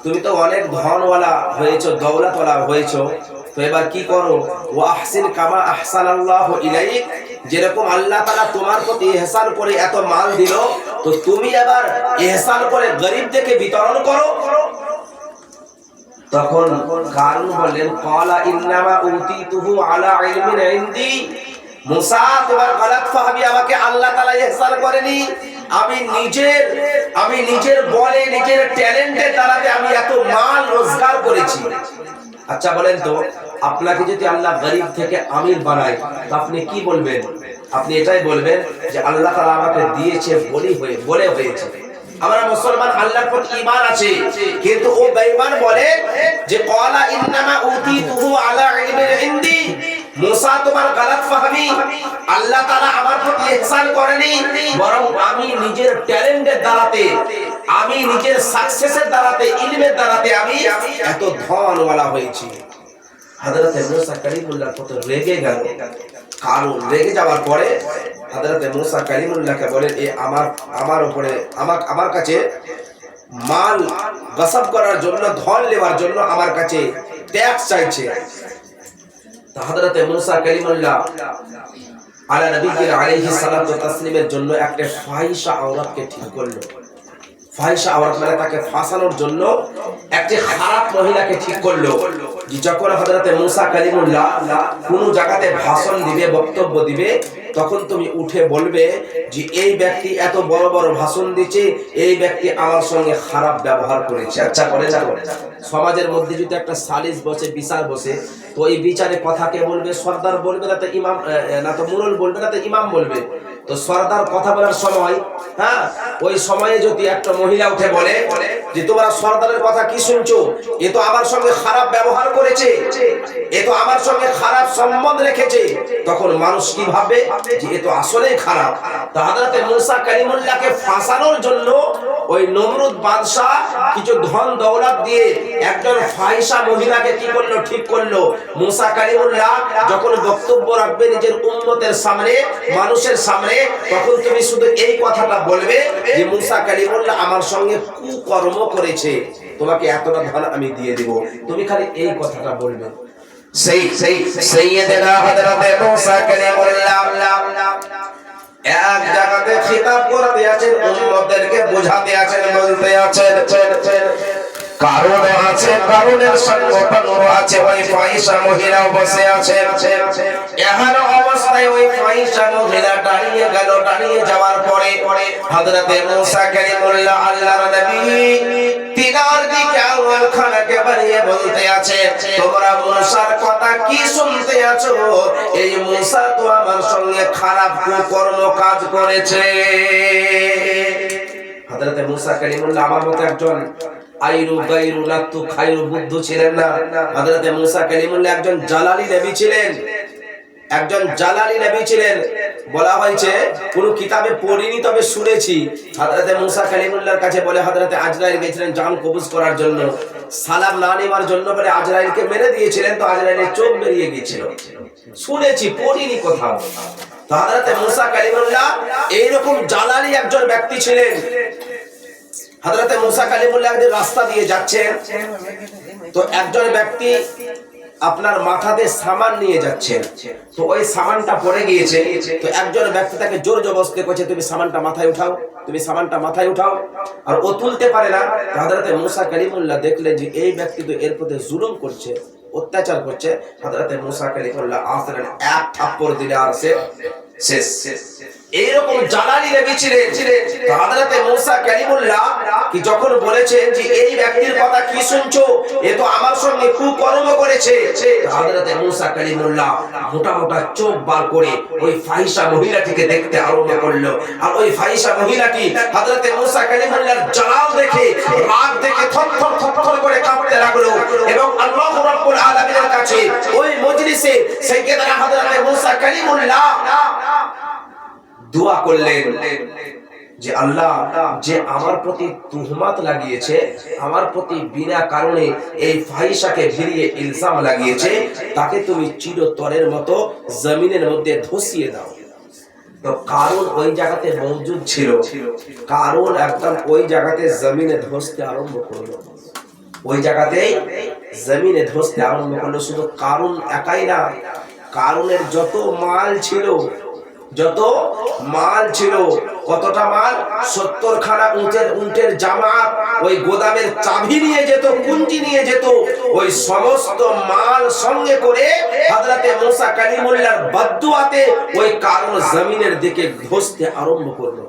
তুমি তো অনেক ধনওয়ালা হয়েছো, দৌলতওয়ালা হয়েছো, তো এবার কি করো? ওয়া আহসিন কামা আহসানাল্লাহু ইলাইক, যেরকম আল্লাহ তাআলা তোমার প্রতি ইহসান করে এত মাল দিল, তো তুমি এবার ইহসান করে গরীবদেরকে বিতরণ করো। তখন কারুন বললেন, ক্বালা ইন্নামা উতিতুহু আলা ইলমিন ইনদি, মুসা তোমার গলত ফাহমি, আমাকে আল্লাহ তাআলা ইহসান করেনি। আমি নিজের বলে, নিজের ট্যালেন্টের দ্বারাতে আমি এত মাল রোজগার করেছি। আচ্ছা বলেন তো, আপনাকে যদি আল্লাহ গরীব থেকে আমির বানায়, তো আপনি কি বলবেন? আপনি এটাই বলবেন যে আল্লাহ তাআলা আমাকে দিয়েছে বলে হয়েছে। আমরা মুসলমান, আল্লাহর প্রতি ঈমান আছে, কিন্তু ও বেঈমান বলে যে ক্বালা ইন্নামা উতিতুহু আলা ইলমিন ইনদি, মুসা তোমার গলত ফাহমি, আল্লাহ তাআলা আমার প্রতি ইহসান করেনি, বরং আমি নিজের ট্যালেন্টের দ্বারাতে, আমি নিজের সাকসেসের দ্বারাতে, ইলমের দ্বারাতে আমি এত ধনওয়ালা হয়েছি। হযরত মুসা কালিমুল্লাহ কত রেগে গেল। কারণ রেগে যাওয়ার পরে হযরত মুসা কালিমুল্লাহকে বলেন, এ আমার উপরে আমার কাছে মাল গসব করার জন্য, ধন নেওয়ার জন্য আমার কাছে ট্যাক্স চাইছে। তা হযরত মুসা কালিমুল্লাহ আলা নবিয়্যিনা আলাইহিস সালাতু ওয়াস তাসলিমের জন্য একটা ফাহিশা আওরাতকে ঠিক করলো। ফাহিশা আওরাত মানে তাকে ফাঁসানোর জন্য একটি খারাপ মহিলাকে ঠিক করলো। যখন হযরত মুসা কালিমুল্লাহ কোন জায়গাতে ভাষণ দিবে, বক্তব্য দিবে, তখন তুমি উঠে বলবে যে এই ব্যক্তি এত বড় বড় ভাষণ দিচ্ছে, এই ব্যক্তি আমার সঙ্গে খারাপ ব্যবহার করেছে। আচ্ছা করে যাবো, সমাজের মধ্যে যদি একটা সালিশ বসে, বিচার বসে, তো এই বিচারে কথা কে বলবে? সর্দার বলবে, না তো ইমাম, না তো মুরল বলবে, না তো ইমাম বলবে। তো সর্দার কথা বলার সময়, হ্যাঁ, ওই সময়ে যদি একটা মহিলা উঠে বলে যে তোমরা সর্দারের কথা কি শুনছো, এ তো আমার সঙ্গে খারাপ ব্যবহার করেছে, এ তো আমার সঙ্গে খারাপ সম্বন্ধ রেখেছে, তখন মানুষ কি ভাববে যে এ তো আসলেই খারাপ। তো হযরত মুসা কালিমুল্লাহকে ফাঁসানোর জন্য ওই নমরুদ বাদশা কিছু ধন দৌলত দিয়ে একজন ফাহিশা মহিলাকে কি করলো? ঠিক করলো। মুসা কালিমুল্লাহ যখন বক্তব্য রাখবে নিজের উম্মতের সামনে, মানুষের সামনে, তখন তুমি শুধু এই কথাটা বলবে যে মুসা কালিমুল্লাহ আমার সঙ্গে কুকর্ম করেছে, তোমাকে এতটা ধন আমি দিয়ে দিব। তুমি খালি এই কথাটা বলবে। সেই সাইয়্যিদনা হযরত মুসা কালিমুল্লাহ এক জায়গাতে খিতাব করতে আছেন, উম্মতদেরকে বোঝাতে আছেন, বলতে আছেন, কারণ আছে, কারণের সংগঠন আছে, ওই ফাহিশা মহিলাও বসে আছে। এমন অবস্থায় ওই ফাহিশা মহিলা দাঁড়িয়ে গেল। দাঁড়িয়ে যাওয়ার পরে হযরত মুসা কালিমুল্লাহ আল্লাহর নবী তিনার দিকে আঙ্গুল খানাকে বাড়িয়ে বলতে আছে, তোমরা মুসার কথা কি শুনতে আছো? এই মুসা তো আমার সঙ্গে খারাপ কুকর্ম কাজ করেছে। হযরত মুসা কালিমুল্লাহ আমার মতো একজন আইরু গায়রু লাতু খায়রু বুদ্ধ ছিলেন না। হযরত মুসা কালিমুল্লাহ একজন জালালি নবী ছিলেন, একজন জালালি নবী ছিলেন। বলা হয়েছে, কোন কিতাবে পড়িনি, তবে শুনেছি, হযরত মুসা কালিমুল্লাহর কাছে বলে হযরত আজরাইল গেছিলেন জান কবজ করার জন্য, সালাম না নেওয়ার জন্য বলে আজরাইলকে মেরে দিয়েছিলেন, তো আজরাইলের চোখ বেরিয়ে গিয়েছিল। শুনেছি, পড়িনি কোথাও। তো হযরত মুসা কালিমুল্লাহ এইরকম জালালি একজন ব্যক্তি ছিলেন। হযরত মুসা কালিমুল্লাহ একদিন রাস্তা দিয়ে যাচ্ছেন, তো একজন ব্যক্তি আপনার মাথাতে সামান নিয়ে যাচ্ছেন, তো ওই সামানটা পড়ে গিয়েছে। তো একজন ব্যক্তি তাকে জোর জবরদস্তি করছে, তুমি সামানটা মাথায় উঠাও, তুমি সামানটা মাথায় উঠাও, আর ও তুলতে পারে না। হযরত মুসা কালিমুল্লাহ দেখলেন যে এই ব্যক্তি তো এর প্রতি জুলুম করছে, অত্যাচার করছে। হযরত মুসা কালিমুল্লাহ আসলেন এক থাপ্পড় দিলে আর সে শেষ। এইরকম জালালি নবী ছিলেন। হযরতে মুসা কালিমুল্লাহ কি যখন বলেছেন যে এই ব্যক্তির কথা কি শুনছো, এ তো আমার সঙ্গে কুকর্ম করেছে, হযরতে মুসা কালিমুল্লাহ মোটা মোটা চোখ বার করে ওই ফাহিশা মহিলাটিকে দেখতে আরম্ভ করলো। আর ওই ফাহিশা মহিলাটি হযরতে মুসা কালিমুল্লাহর জালাল দেখে, রাগ দেখে থরথর থরথর করে কাঁপতে লাগলো। এবং আল্লাহ রাব্বুল আলামিনের কাছে ওই মজলিসে সাইয়েদনা হযরতে মুসা কালিমুল্লাহ দোয়া করলেন যে আল্লাহ, যে আমার প্রতি তুহমাত লাগিয়েছে, আমার প্রতি বিনা কারণে এই ফাহিশাকে ভিড়িয়ে ইলজাম লাগিয়েছে, তাকে তুমি চিরতরের মতো জমিনের মধ্যে ধসিয়ে দাও। তো কারণ ওই জায়গাতে মওজুদ ছিল, কারণ একদম ওই জায়গাতে জমিনে ধসতে আরম্ভ করলো, ওই জায়গাতেই জমিনে ধসতে আরম্ভ করলো। শুধু কারণ একাই না, কারণের যত মাল ছিল, যত মাল ছিল, কতটা মাল, 70 খানা উটের জামাত, ওই গোদামের চাবি নিয়ে যেত, কুঞ্জি নিয়ে যেত, ওই সমস্ত মাল সঙ্গে করে হযরতে মুসা কালিমুল্লাহর বদদুয়াতে ওই কারণ জমিনের দিকে ধসতে আরম্ভ করলো।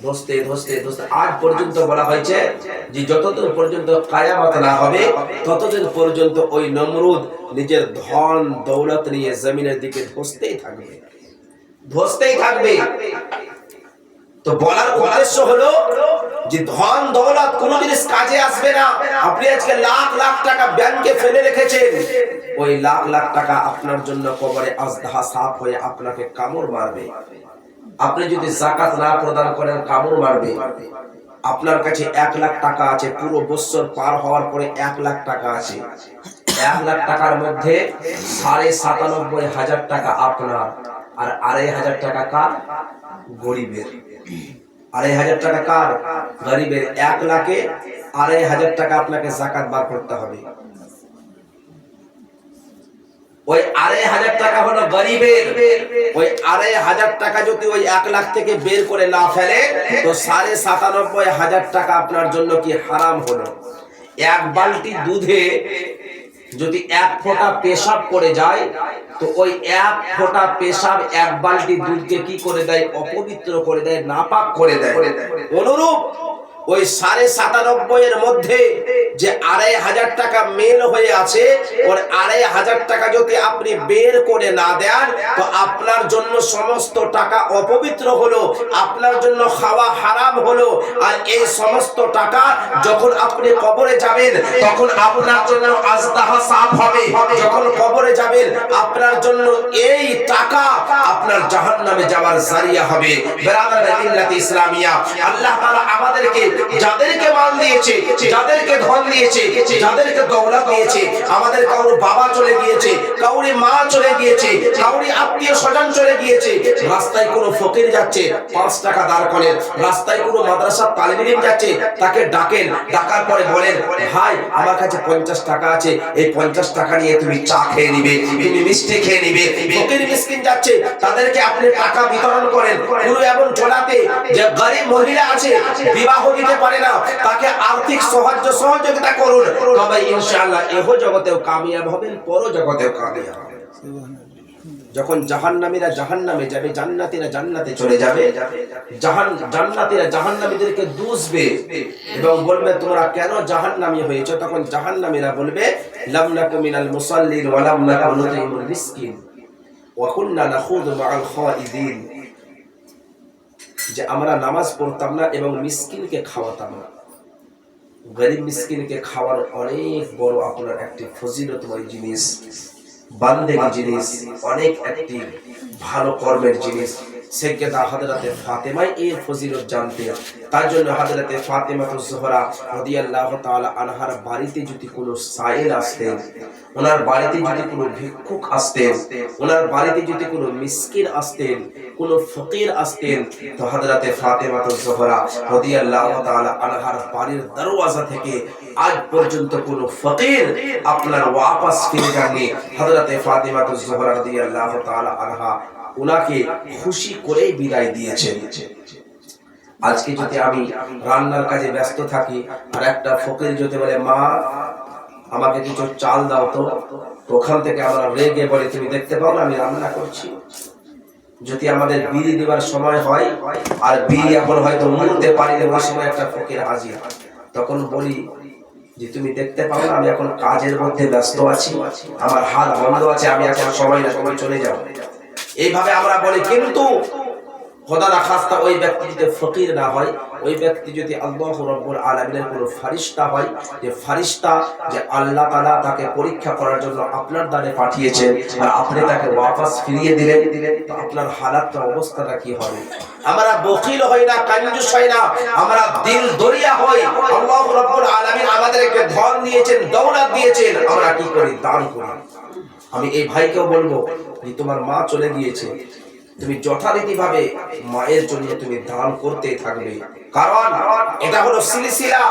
ধসতে ধসতে ধসতে আজ পর্যন্ত বলা হয়েছে যে যতদিন পর্যন্ত কিয়ামত না হবে ততদিন পর্যন্ত ওই নমরুদ নিজের ধন দৌলত নিয়ে জমিনের দিকে ধসতেই থাকবে, ধসতেই থাকবে। তো বলার উদ্দেশ্য হলো যে ধন দৌলত কোন জিনিস কাজে আসবে না। আপনি আজকে লাখ লাখ টাকা ব্যাংকে ফেলে রেখেছেন, ওই লাখ লাখ টাকা আপনার জন্য কবরে আজদাহা সাপ হয়ে আপনাকে কামড় মারবে। আপনি যদি যাকাত না প্রদান করেন, কামড় মারবে। আপনার কাছে 1 লাখ টাকা আছে, পুরো বছর পার হওয়ার পরে 1 লাখ টাকা আছে, 1 লাখ টাকার মধ্যে 97,500 টাকা আপনার, আর 2,500 টাকা কার? গরিবের। 2,500 টাকা কার? গরিবের। 1 লাখে 2,500 টাকা আপনাকে যাকাত বার করতে হবে। ওই 2,500 টাকা হলো গরিবের। ওই 2,500 টাকা যদি ওই 1 লাখ থেকে বের করে না ফেলে তো 97,500 টাকা আপনার জন্য কি হারাম হলো। 1 বালতি দুধে যদি 1 ফোঁটা পেশাব করে যায় তো ওই 1 ফোঁটা পেশাব 1 বালতি দুধকে কি করে দেয়? অপবিত্র করে দেয়, নাপাক করে দেয়। অনুরূপ ওই 97,500 এর মধ্যে যে 2,500 টাকা মেল হয়ে আছে, ওর 2,500 টাকা যদি আপনি বের করে না দেন তো আপনার জন্য সমস্ত টাকা অপবিত্র হলো, আপনার জন্য খাওয়া হারাম হলো। আর এই সমস্ত টাকা যখন আপনি কবরে যাবেন তখন আপনার জন্য আজদাহা সাফ হবে। যখন কবরে যাবেন আপনার জন্য এই টাকা আপনার জাহান্নামে যাওয়ার জারিয়া হবে। বেরাদার মিল্লাত ইসলামিয়া, আল্লাহ তাআলা আমাদেরকে, যাদেরকে মাল দিয়েছে, যাদেরকে ধন দিয়েছে, যাদেরকে দৌলত দিয়েছে, আমাদের কারো বাবা চলে গিয়েছে, কাউরি মা চলে গিয়েছে, কাউরি আত্মীয় স্বজন চলে গিয়েছে, রাস্তায় কোনো ফকির যাচ্ছে 5 টাকা দাঁড় করেন, রাস্তায় কোনো মাদ্রাসার তালিম ইলম যাচ্ছে তাকে ডাকেন, ডাকার পরে বলেন ভাই আমার কাছে 50 টাকা আছে, এই 50 টাকা নিয়ে তুমি চা খেয়ে নিবে, তুমি মিষ্টি খেয়ে নিবে। ফকির মিসকিন যাচ্ছে তাদেরকে আপনি টাকা বিতরণ করেন। পুরো এমন চলাতে যে গরিব মহিলা আছে, বিবাহ দিতে পারে না, তাকে আর্থিক সহযোগিতা করুন, তবে ইনশাআল্লাহ ইহ জগতেও কামিয়াব হবেন, পর জগতেও কামিয়াব হবেন। যখন জাহান্নামীরা জাহান্নামে যাবে, জান্নাতীরা জান্নাতে চলে যাবে, জান্নাতীরা জাহান্নামীদেরকে দুষবে এবং বলবে তোমরা কেন জাহান্নামী হয়েছো? তখন জাহান্নামীরা বলবে লাম নাকু মিনাল মুসাল্লিন ওয়া লাম নাকু নুতিমুল মিসকিন ওয়া কুননা নাখুদু মাআল খাইদিন, যে আমরা নামাজ পড়তাম না এবং মিসকিনকে খাওয়াতাম না। গরিব মিসকিনকে খাওয়ার অনেক বড় আপনার একটি ফজিলতময় জিনিস, বান্দেগী জিনিস, অনেক একটি ভালো কর্মের জিনিস। সাইয়্যিদা হযরতে ফাতেমা এর ফজিলত জানতেন, তার জন্য হযরতে ফাতেমাতুজ জোহরা রাদিয়াল্লাহু তাআলা আনহার বাড়িতে যদি কোনো সাইল আসতেন, ওনার বাড়িতে যদি কোনো ভিক্ষুক আসতেন, ওনার বাড়িতে যদি কোনো মিসকিন আসতেন, কোনো ফকির আসতেন, তো হযরতে ফাতেমাতুজ জোহরা রাদিয়াল্লাহু তাআলা আনহার বাড়ির দরওয়াজা থেকে আজ পর্যন্ত কোনো ফকির আপনার ওয়াপাস ফিরে যাননি। হযরতে ফাতেমাতুজ জোহরা রাদিয়াল্লাহু তাআলা আনহা উনাকে খুশি করে বিদায় দিয়েছেন। আজকে যদি আমি রান্নার কাজে ব্যস্ত থাকি আর একটা ফকির যদি বলে মা আমাকে কিছু চাল দাও তো, ওখান থেকে আমরা রেগে বলে তুমি দেখতে পাও না আমি রান্না করছি, যদি আমাদের বিড়ি দেওয়ার সময় হয় আর বিড়ি এখন হয়তো মুড়তে পারি না, ওই সময় একটা ফকির হাজির, তখন বলি যে তুমি দেখতে পাও না আমি এখন কাজের মধ্যে ব্যস্ত আছি, আমার হাত বন্ধ আছে, আমি এখন সময় না, তুমি চলে যাও। এইভাবে আমরা বলি। কিন্তু খোদা না খাস্তা ওই ব্যক্তি যদি ফকির না হয়, ওই ব্যক্তি যদি আল্লাহ রাব্বুল আলামিনের কোনো ফারিস্তা হয়, যে ফারিস্তা যে আল্লাহ তাআলা তাকে পরীক্ষা করার জন্য আপনার দ্বারে পাঠিয়েছেন আর আপনি তাকে ওয়াপস ফিরিয়ে দিলেন, তো আপনার হালাতটা অবস্থাটা কি হবে? আমরা বখিল হই না, কাঞ্জুস হই না, আমরা দিল দরিয়া হই। আল্লাহ রাব্বুল আলামিন আমাদেরকে ধন দিয়েছেন, দৌলত দিয়েছেন, আমরা কি করি? দান করি। আমি এই ভাইকেও বলবো যে তোমার মা চলে গিয়েছে, তুমি যথারীতিভাবে মায়ের জন্য তুমি দান করতে থাকবে, কারণ এটা হলো সিলসিলা।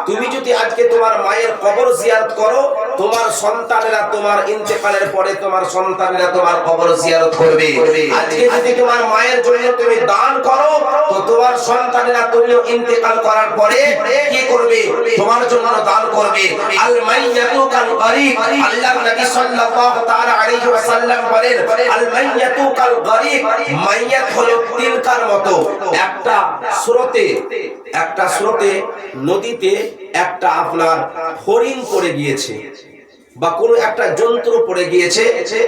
তুমি যদি আজকে তোমার মায়ের কবর জিয়ারত করো, তোমার সন্তানেরা তোমার ইন্তেকালের পরে তোমার সন্তানেরা তোমার কবর জিয়ারত করবে। আজকে যদি তোমার মায়ের জন্য তুমি দান করো, তো তোমার সন্তানেরা তুমিও ইন্তেকাল করার পরে কি করবে? তোমার জন্য দান করবে। আল মাইয়াতু কাল গরীব, আল্লাহর নবী সাল্লাল্লাহু তাআলা আলাইহি ওয়াসাল্লাম বলেন, আল মাইয়াতু কাল গরীব, মাইয়াত হলো তিলকার মতো। একটা স্রোতে নদীতে একটা আপনার হরিণ পড়ে গিয়েছে বা কোনো একটা যন্ত্র পড়ে গিয়েছে,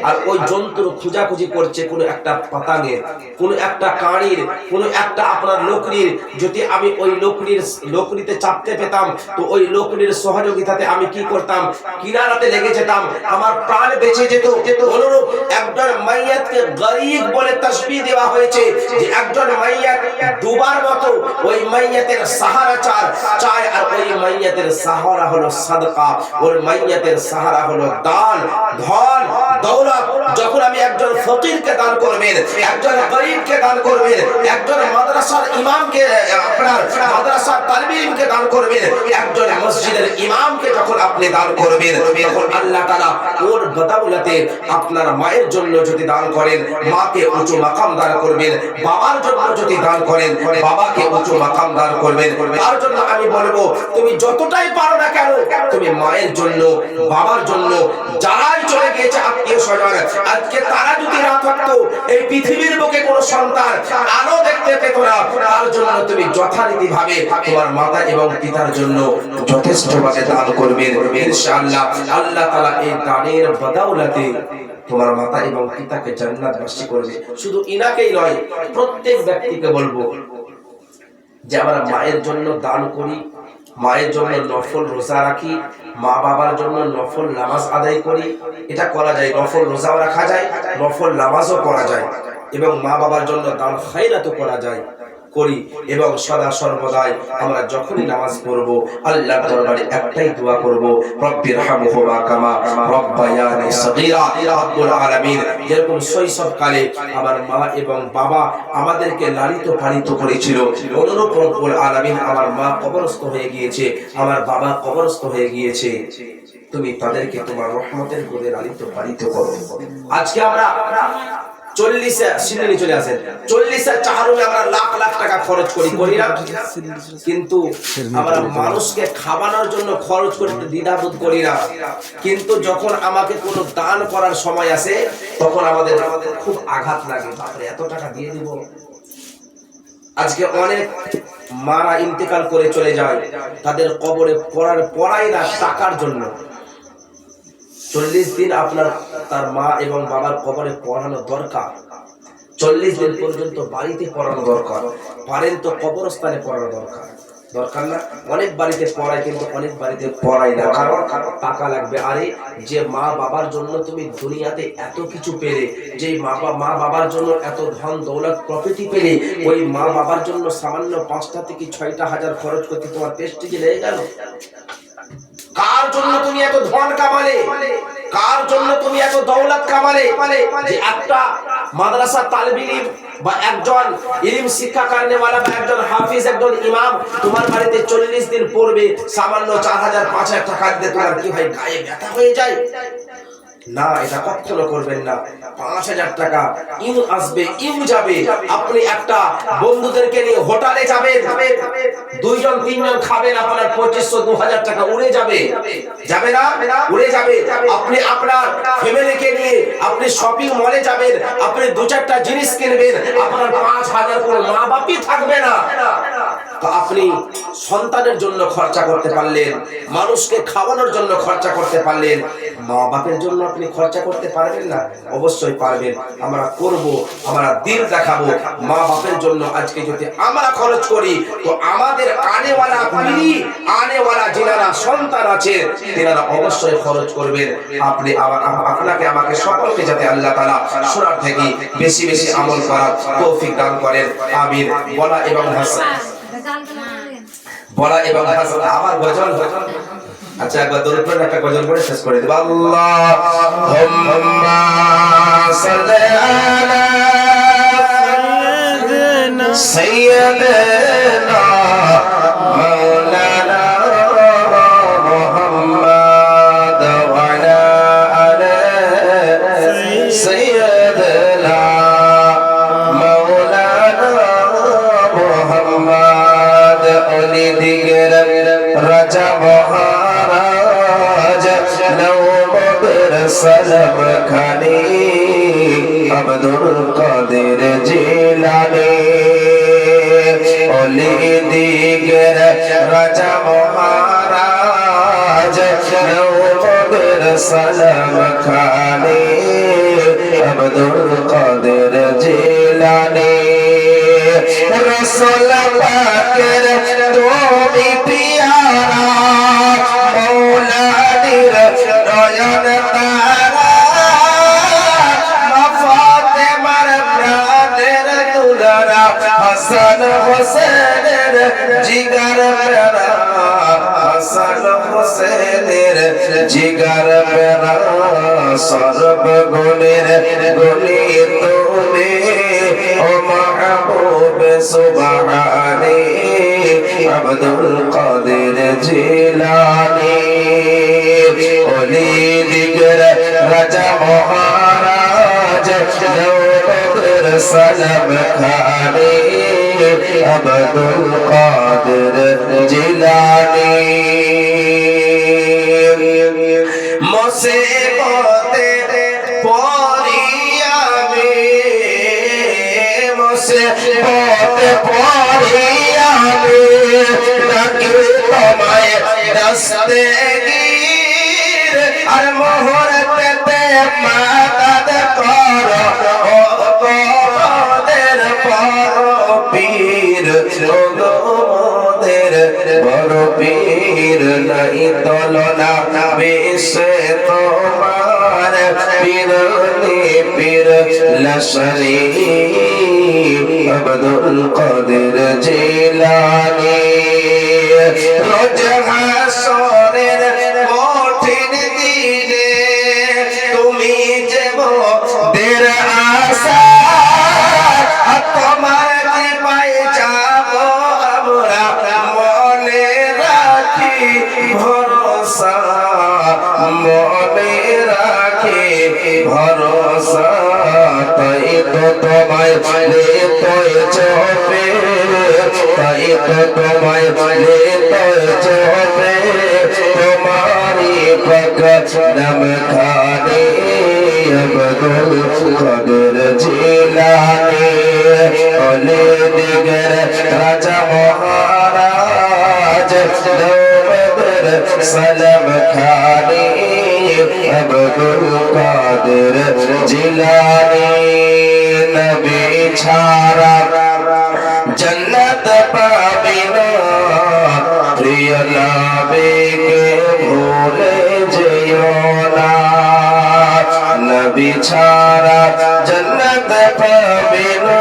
আর ওই যন্ত্র খোঁজাখুঁজি করছে কোনো একটা পাতাঙের, কোনো একটা কাঁড়ির, কোনো একটা আপনার লোকরির। যদি আমি ওই লোকরিতে চাপতে পেতাম, তো ওই লোকরির সহযোগিতাতে আমি কি করতাম? কিনারাতে লেগে যেতাম, আমার প্রাণ বেঁচে যেত। অনুরূপ একজন মাইয়াতকে গরীব বলে তাসবিহ দেওয়া হয়েছে, যে একজন মাইয়াত ডুবার মতো, ওই মাইয়াতের সাহারা চায়, আর ওই মাইয়াতের সাহারা হলো সাদকা, ওই মাইয়াতের সাহারা হলো দান, ধন, দৌলত। যখন আমি একজন ফকিরকে দান করবেন, একজন গরীবকে দান করবেন, একজন মাদ্রাসার ইমামকে, আপনার মাদ্রাসার তালিবে ইলমকে দান করবেন, একজন মসজিদের ইমামকে যখন আপনি দান করবেন, তখন আল্লাহ তাআলা ওর বদৌলতে আপনার মায়ের জন্য যদি দান করেন, মাকে উঁচু মাকাম দান করবেন, বাবার জন্য যদি দান করেন, বাবাকে উঁচু মাকাম দান করবেন। তার জন্য আমি বলবো, তুমি যতটাই পারো না কেন, তুমি মায়ের জন্য, বাবার জন্য, যারাই চলে গিয়েছে আত্মীয় স্বজন, আজকে তারা যদি না থাকতো, এই পৃথিবীর বুকে কোনো সন্তান আলো দেখতে পেত না। তার জন্য তুমি যথারীতি ভাবে তোমার মাতা এবং পিতার জন্য যথেষ্টভাবে দান করবেন। ইনশাআল্লাহ আল্লাহ তাআলা এই দানের বদৌলতে তোমার মাতা এবং পিতাকে জান্নাতবাসী করবে। শুধু ইনাকেই নয়, প্রত্যেক ব্যক্তিকে বলবো যে আমরা মায়ের জন্য দান করি, মায়ের জন্য নফল রোজা রাখি, মা বাবার জন্য নফল নামাজ আদায় করি। এটা করা যায়, নফল রোজাও রাখা যায়, নফল নামাজও পড়া যায়, এবং মা বাবার জন্য দান খায়রাতও করা যায়, করি। এবং সদা সর্বদাই আমরা যখনই নামাজ পড়ব, আল্লাহর দরবারে একটাই দোয়া করব, রব্বিরহামহুমা কামা রব্বায়ানি সগীরা। রব্বুল আলামিন যেরকম শৈশবকালে আমার মা এবং বাবা আমাদেরকে লালিত পালিত করেছিল, অনুরূপ রব্বুল আলামিন আমার মা কবরস্থ হয়ে গিয়েছে, আমার বাবা কবরস্থ হয়ে গিয়েছে, তুমি তাদেরকে তোমার রহমতের কোলে লালিত পালিত করো। আজকে আমরা 40 চাহারুমে আমরা লাখ লাখ টাকা খরচ করি না, কিন্তু আমরা মানুষকে খাওয়ানোর জন্য খরচ করতে দ্বিধাবোধ করি না। কিন্তু যখন আমাকে কোনো দান করার সময় আসে, তখন আমাদের খুব আঘাত লাগে, বাপরে এত টাকা দিয়ে দিব। আজকে অনেক মারা ইন্তেকাল করে চলে যায়, তাদের কবরে পড়াই না টাকার জন্য। 40 দিন আপনার তার মা এবং বাবার কবরে পড়ানো দরকার, 40 দিন পর্যন্ত বাড়িতে পড়ানো দরকার, পারেন তো কবরস্থানে পড়ানো দরকার না? অনেক বাড়িতে পড়ায়, কিন্তু অনেক বাড়িতে পড়ায় না, কারণ টাকা লাগবে। আরে যে মা বাবার জন্য তুমি দুনিয়াতে এত কিছু পেলে, যে মা বাবার জন্য এত ধন দৌলত প্রপার্টি পেলে, ওই মা বাবার জন্য সামান্য 5টা থেকে 6টা হাজার খরচ করতে তোমার প্রেস্টিজে লেগে গেল। কার জন্য তুমি এত ধন কামালে, কার জন্য তুমি এত দৌলত কামালে? যে একটা মাদ্রাসা তালিবে ইলম বা একজন ইলম শিক্ষা করনেওয়ালা বা একজন হাফিজ, একজন ইমাম তোমার বাড়িতে 40 দিন পড়বে, সামান্য 4000-5000 টাকা দিতে তোমার কি ভাই গায়ে ব্যথা হয়ে যায়? না, এটা কখনো করবেন না। ৫,০০০ টাকা ইউ আসবে ইউ যাবে। আপনি একটা বন্ধুদেরকে নিয়ে হোটেলে যাবেন, 2 জন 3 জন খাবেন, আপনার ২৫০০ ২,০০০ টাকা উড়ে যাবে, যাবে না? উড়ে যাবে। আপনি আপনার ফ্যামিলিকে নিয়ে আপনি শপিং মলে যাবেন, আপনি 2-4টা জিনিস কিনবেন, আপনার ৫,০০০ করে মা বাপই থাকবে না। তো আপনি সন্তানের জন্য খরচা করতে পারলেন, মানুষকে খাওয়ানোর জন্য খরচা করতে পারলেন, মা বাপের জন্য আপনি খরচা করতে পারবেন না? অবশ্যই পারবেন। আমরা করব, আমরা দিল দেখাবো। মা বাপের জন্য আজকে যদি আমরা খরচ করি, তো আমাদের আনেওয়ালা পিঢ়ি, আনেওয়ালা যারা সন্তান আছে, তারা অবশ্যই খরচ করবেন। আপনি আপনাকে আমাকে সকলকে যাতে আল্লাহ তাআলা সূরা থেকে বেশি বেশি আমল করার তৌফিক দান করেন। আমিন। বলা এবং হাসান, বলা এবং হাসান। আমার গজল, আচ্ছা একবার দরুদ পড়ে একটা গজল পড়ে শেষ করে দেব। আল্লাহুম্মা সাল্লি আলা সাইয়্যিদিনা মাওলানা মুহাম্মদ ওয়া আলা আলি সাইয়্যিদিনা মাওলানা মুহাম্মদ। ওলি দিগের রাজা মহারাজ নওমদের সালাম খানি আব্দুল কাদের জিলানী। ওলি দিগের রাজা মহারাজ নওমদের সালাম খানি আব্দুল কাদের জিলানী। রাসূল পাকের তুমি পিয়ারা মৌলানির নয়ন তারা, মা ফাতেমার প্রাণের দুলারা, হাসান হোসেনের জিগার প্যারা, হাসান হোসেনের জিগার প্যারা। সর্বগুণের গুণী তুমি ও মাহবুব সুবহানী আব্দুল কাদের জিলানী। ওলি দিগর রাজা মহারাজ নওমদের সালাম খানি আব্দুল কাদের জিলানী। মুসিবতে পড়িয়া আমি, মুসিবতে পড়িয়া আমি ডাকি তোমায় দস্তগীর, আর মুহূর্তেতে মাদদ করো ও গোদের বড় পীর, ও গোদের বড় পীর। নাই তুলনা বিশ্বে তোমার পীরনি পীর লশরি আব্দুল কাদের জিলানী। রোজ হাসরের কঠিন দিনে তুমি যে মোদের আশা, তোমার কৃপায় যাব আমরা মনে রাখি ভরসা, মনে রাখি ভরসা। তাই তো তোমায় তোয় চোপে, তাই তো তোমায় তোয় চোপে, তোমারি কদম খানি আব্দুল কাদের জিলানী। ওলি দিগর রাজা মহারাজ নওমদের সালাম খানি আব্দুল কাদের জিলানী। নবী ছাড়া জন্নত পাবি না, প্রিয় নবীকে ভুলে যেও না। নবী ছাড়া জন্নত পাবি না,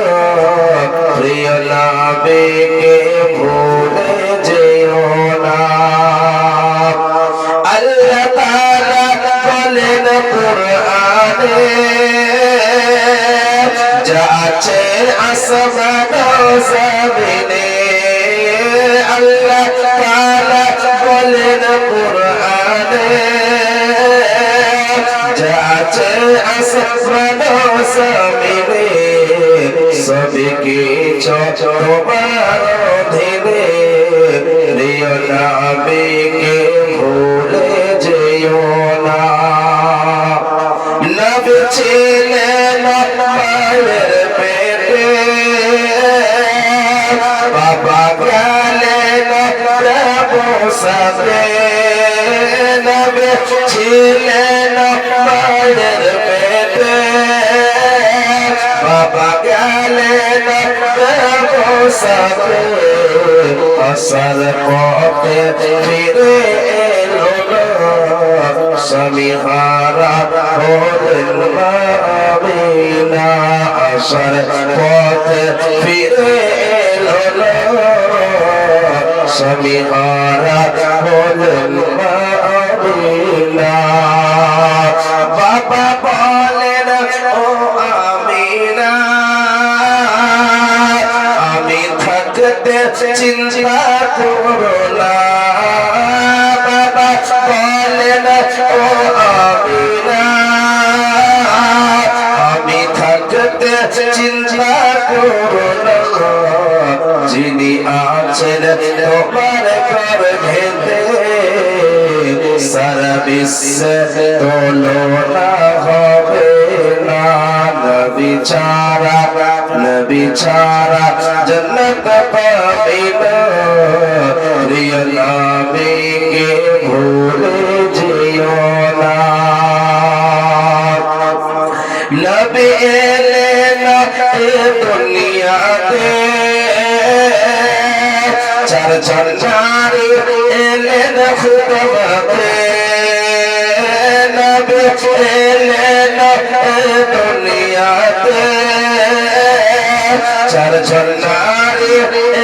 প্রিয় নবীকে ভুলে যেও না। আল্লাহ তাআলা বলেন কুরআনে, যা আছে আসমান ও জমিনে। আল্লাহ তাআলা বলেন কুরআনে, যা আছে আসমানো সামিনে সবকে তোমার অধীনে প্রিয় নবীকে ভুলে যেও না নবী ছিলেন মায়ের পেটে বাবা গেলেন প্রভু সাথে নবী ছিলেন মায়ের পেটে বাবা গেলেন প্রভু সাথে আসার পথে ফিরে এলো স্বামী হারা হলেন আমিনা আসার পথে ফিরে এলো স্বামী হারা হলেন আমিনা বাবা বলেন ও আমিনা আমি থাকতে চিন্তা করো না বাবা বলেন ও আমিনা আমি থাকতে চিন্তা করো না যিনি আছেন তোমার গর্ভেতে সারা বিশ্বে তুলনা হবে না নবী ছাড়া জান্নাত পাবে না প্রিয় নবীকে ভুলে যেও না নবী এলেন এ দুনিয়াতে চার নারী এলেন খুদবাতে নবী এলেন এ দুনিয়াতে চার নারী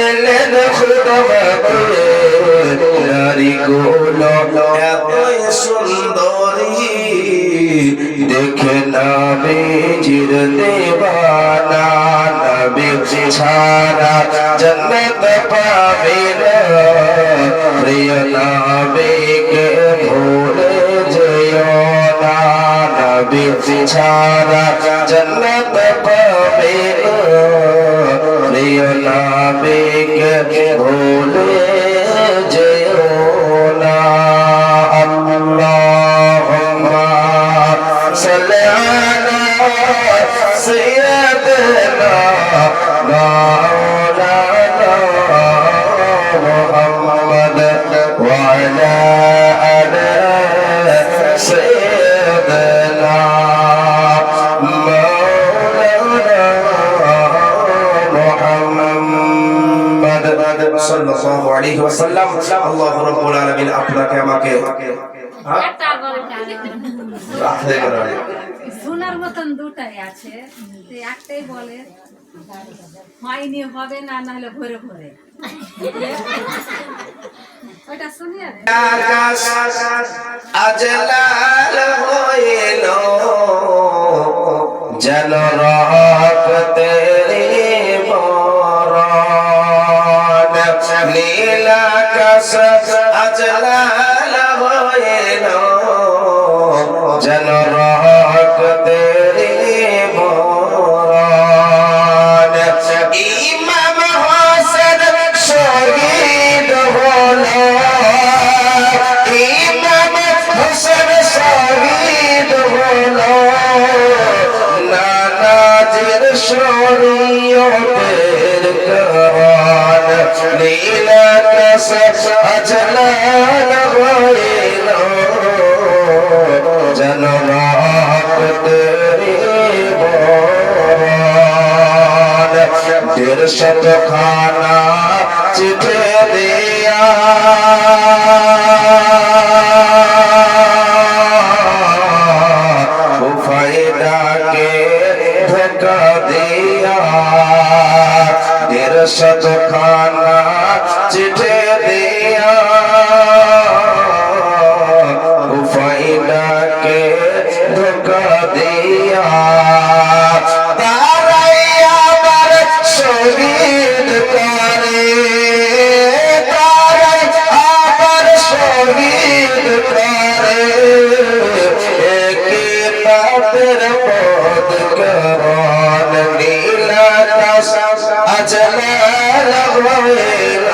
এলেন খুদবাতে নারীগুলো এতই সুন্দরী দেখে নবীজির দেওয়ানা নবী ছাড়া জান্নাত পাবে না প্রিয় নবীকে ভুলে যেও না নবী ছাড়া জান্নাত পাবে না প্রিয় নবীকে ভুলে যেও না আল্লাহুম্মা সাল্লি আলা সাইয়্যিদিনা মাওলানা মুহাম্মদ ওয়া আলা আলি সাইয়্যিদিনা মাওলানা মুহাম্মদ সাল্লাল্লাহু আলাইহি ওয়াসাল্লাম আল্লাহু রাব্বুল আলামিন আপনাকে আমাকে শোনার মতন দুটাই আছে একটাই বলে হয়নি হবে না নাহলে ঘরে ঘরে ওটা শুনি আকাশ আজ লাল হইল যেন রহমতেরি বরণ নীল আকাশ আজ লাল হইল যেন রহমতেরি বরণ ইমাম হোসেন শহীদ হলো ইমাম হোসেন শহীদ হলো নানাজির শরীয়তের কারণ নীল আকাশ আজ লাল হইল যেন রহমতেরি বরণ দেড় শতখানা চিঠি দিয়া ফায়দাকে ধোকা দিয়া দেড় শতখানা চিঠি দিয়া ফায়দাকে ধোকা দিয়া তারাই আবার শহীদ করে তারাই আবার শহীদ করে রাতের পথ করণ নীলাকাশ আজ লাল হইল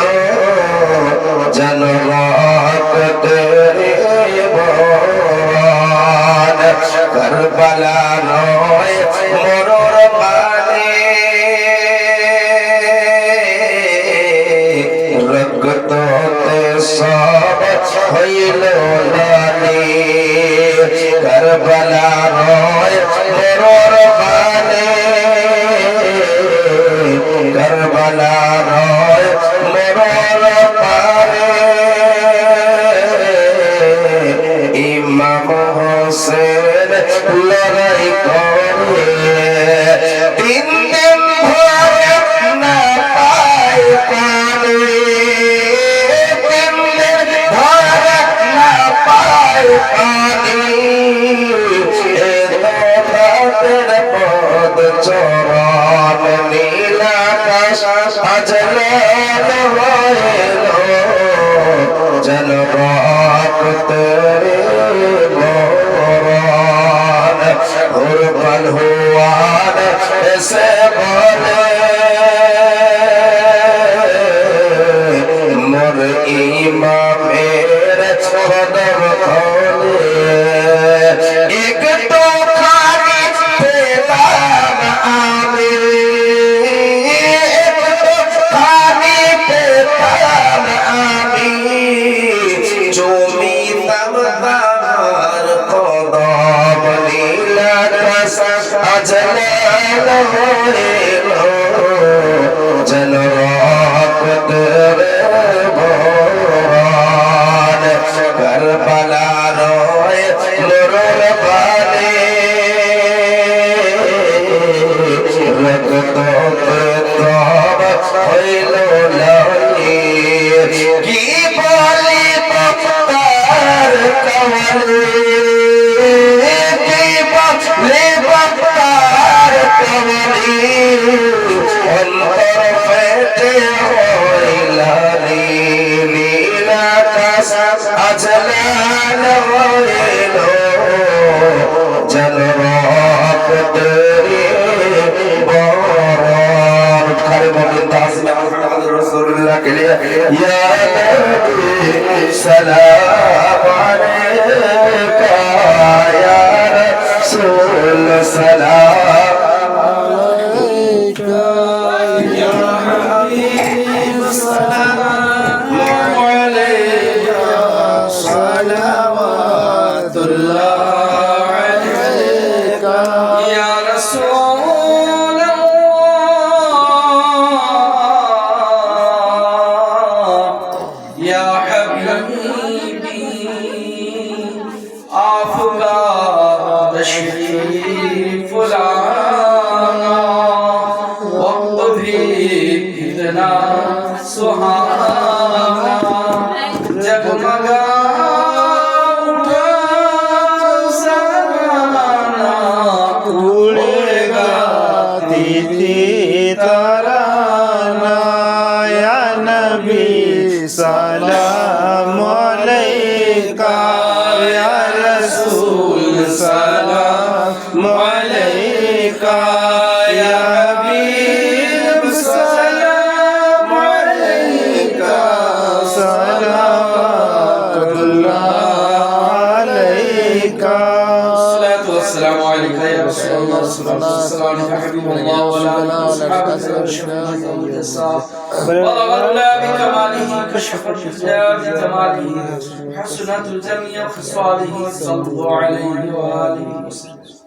যেন রক্তের বন কারবালা নয় মরুর পানে রক্ততে সব হইল লালি কারবালা নয় মরুর পানে কারবালা নয় মরুর পানে ইমাম হোসেন লড়াই করে তিন দিন ভরে না পায় পানি তিন দিন ভরে না পায় পানি এ রাতের পথ চরণ নীলাকাশ আজ লাল হইল যেন রক্তের বরণ হুরবান হুয়ান এসে বলে মোর ইমামের কদম খোলে একটু খানি পেলাম আমি একটু খানি পেলাম আমি জমিতাম তার কদম নীলাকাশ আজ লাল হইল যেন রক্তের বরণ কারবালা নয় মরুর পানে রক্ততে তব হইল লালি কি বলিব তার কওয়ালে কি বলিব তার কওয়ালে অন্তর পেটে হইল নীলাকাশ আজ লাল হইল যেন রক্তের বরণ খারে বলেন তাসমি মুহাম্মদ রাসূলুল্লাহ কে লিয়ে ইয়া নবী সালাম আলাইকা ইয়া রাসূল সালাম আলাইকা ইয়া হাবিব সালাম আলাইকা সালাওয়াতুল্লাহ আলাইকা ইয়া রাসূল ইয়া হাবিবি আফগা তশরীফ লানা ওয়াক্ত भी इतना सुहाना जगमगा उठा ज़माना उड़ेगा तीती तराना या नबी सलाम अलैका या रसूल सलाम अलैका या हबीब सलाम अलैका सलावतुल्लाह अलैका الصلاة والسلام عليك يا رسول الله الصلاة والسلام عليك حبيب الله وعلى أصحابك بلغ الله بكماله كشف الحجاب بكماله حسنات الجميع خصاله صلى الله عليه وآله وسلم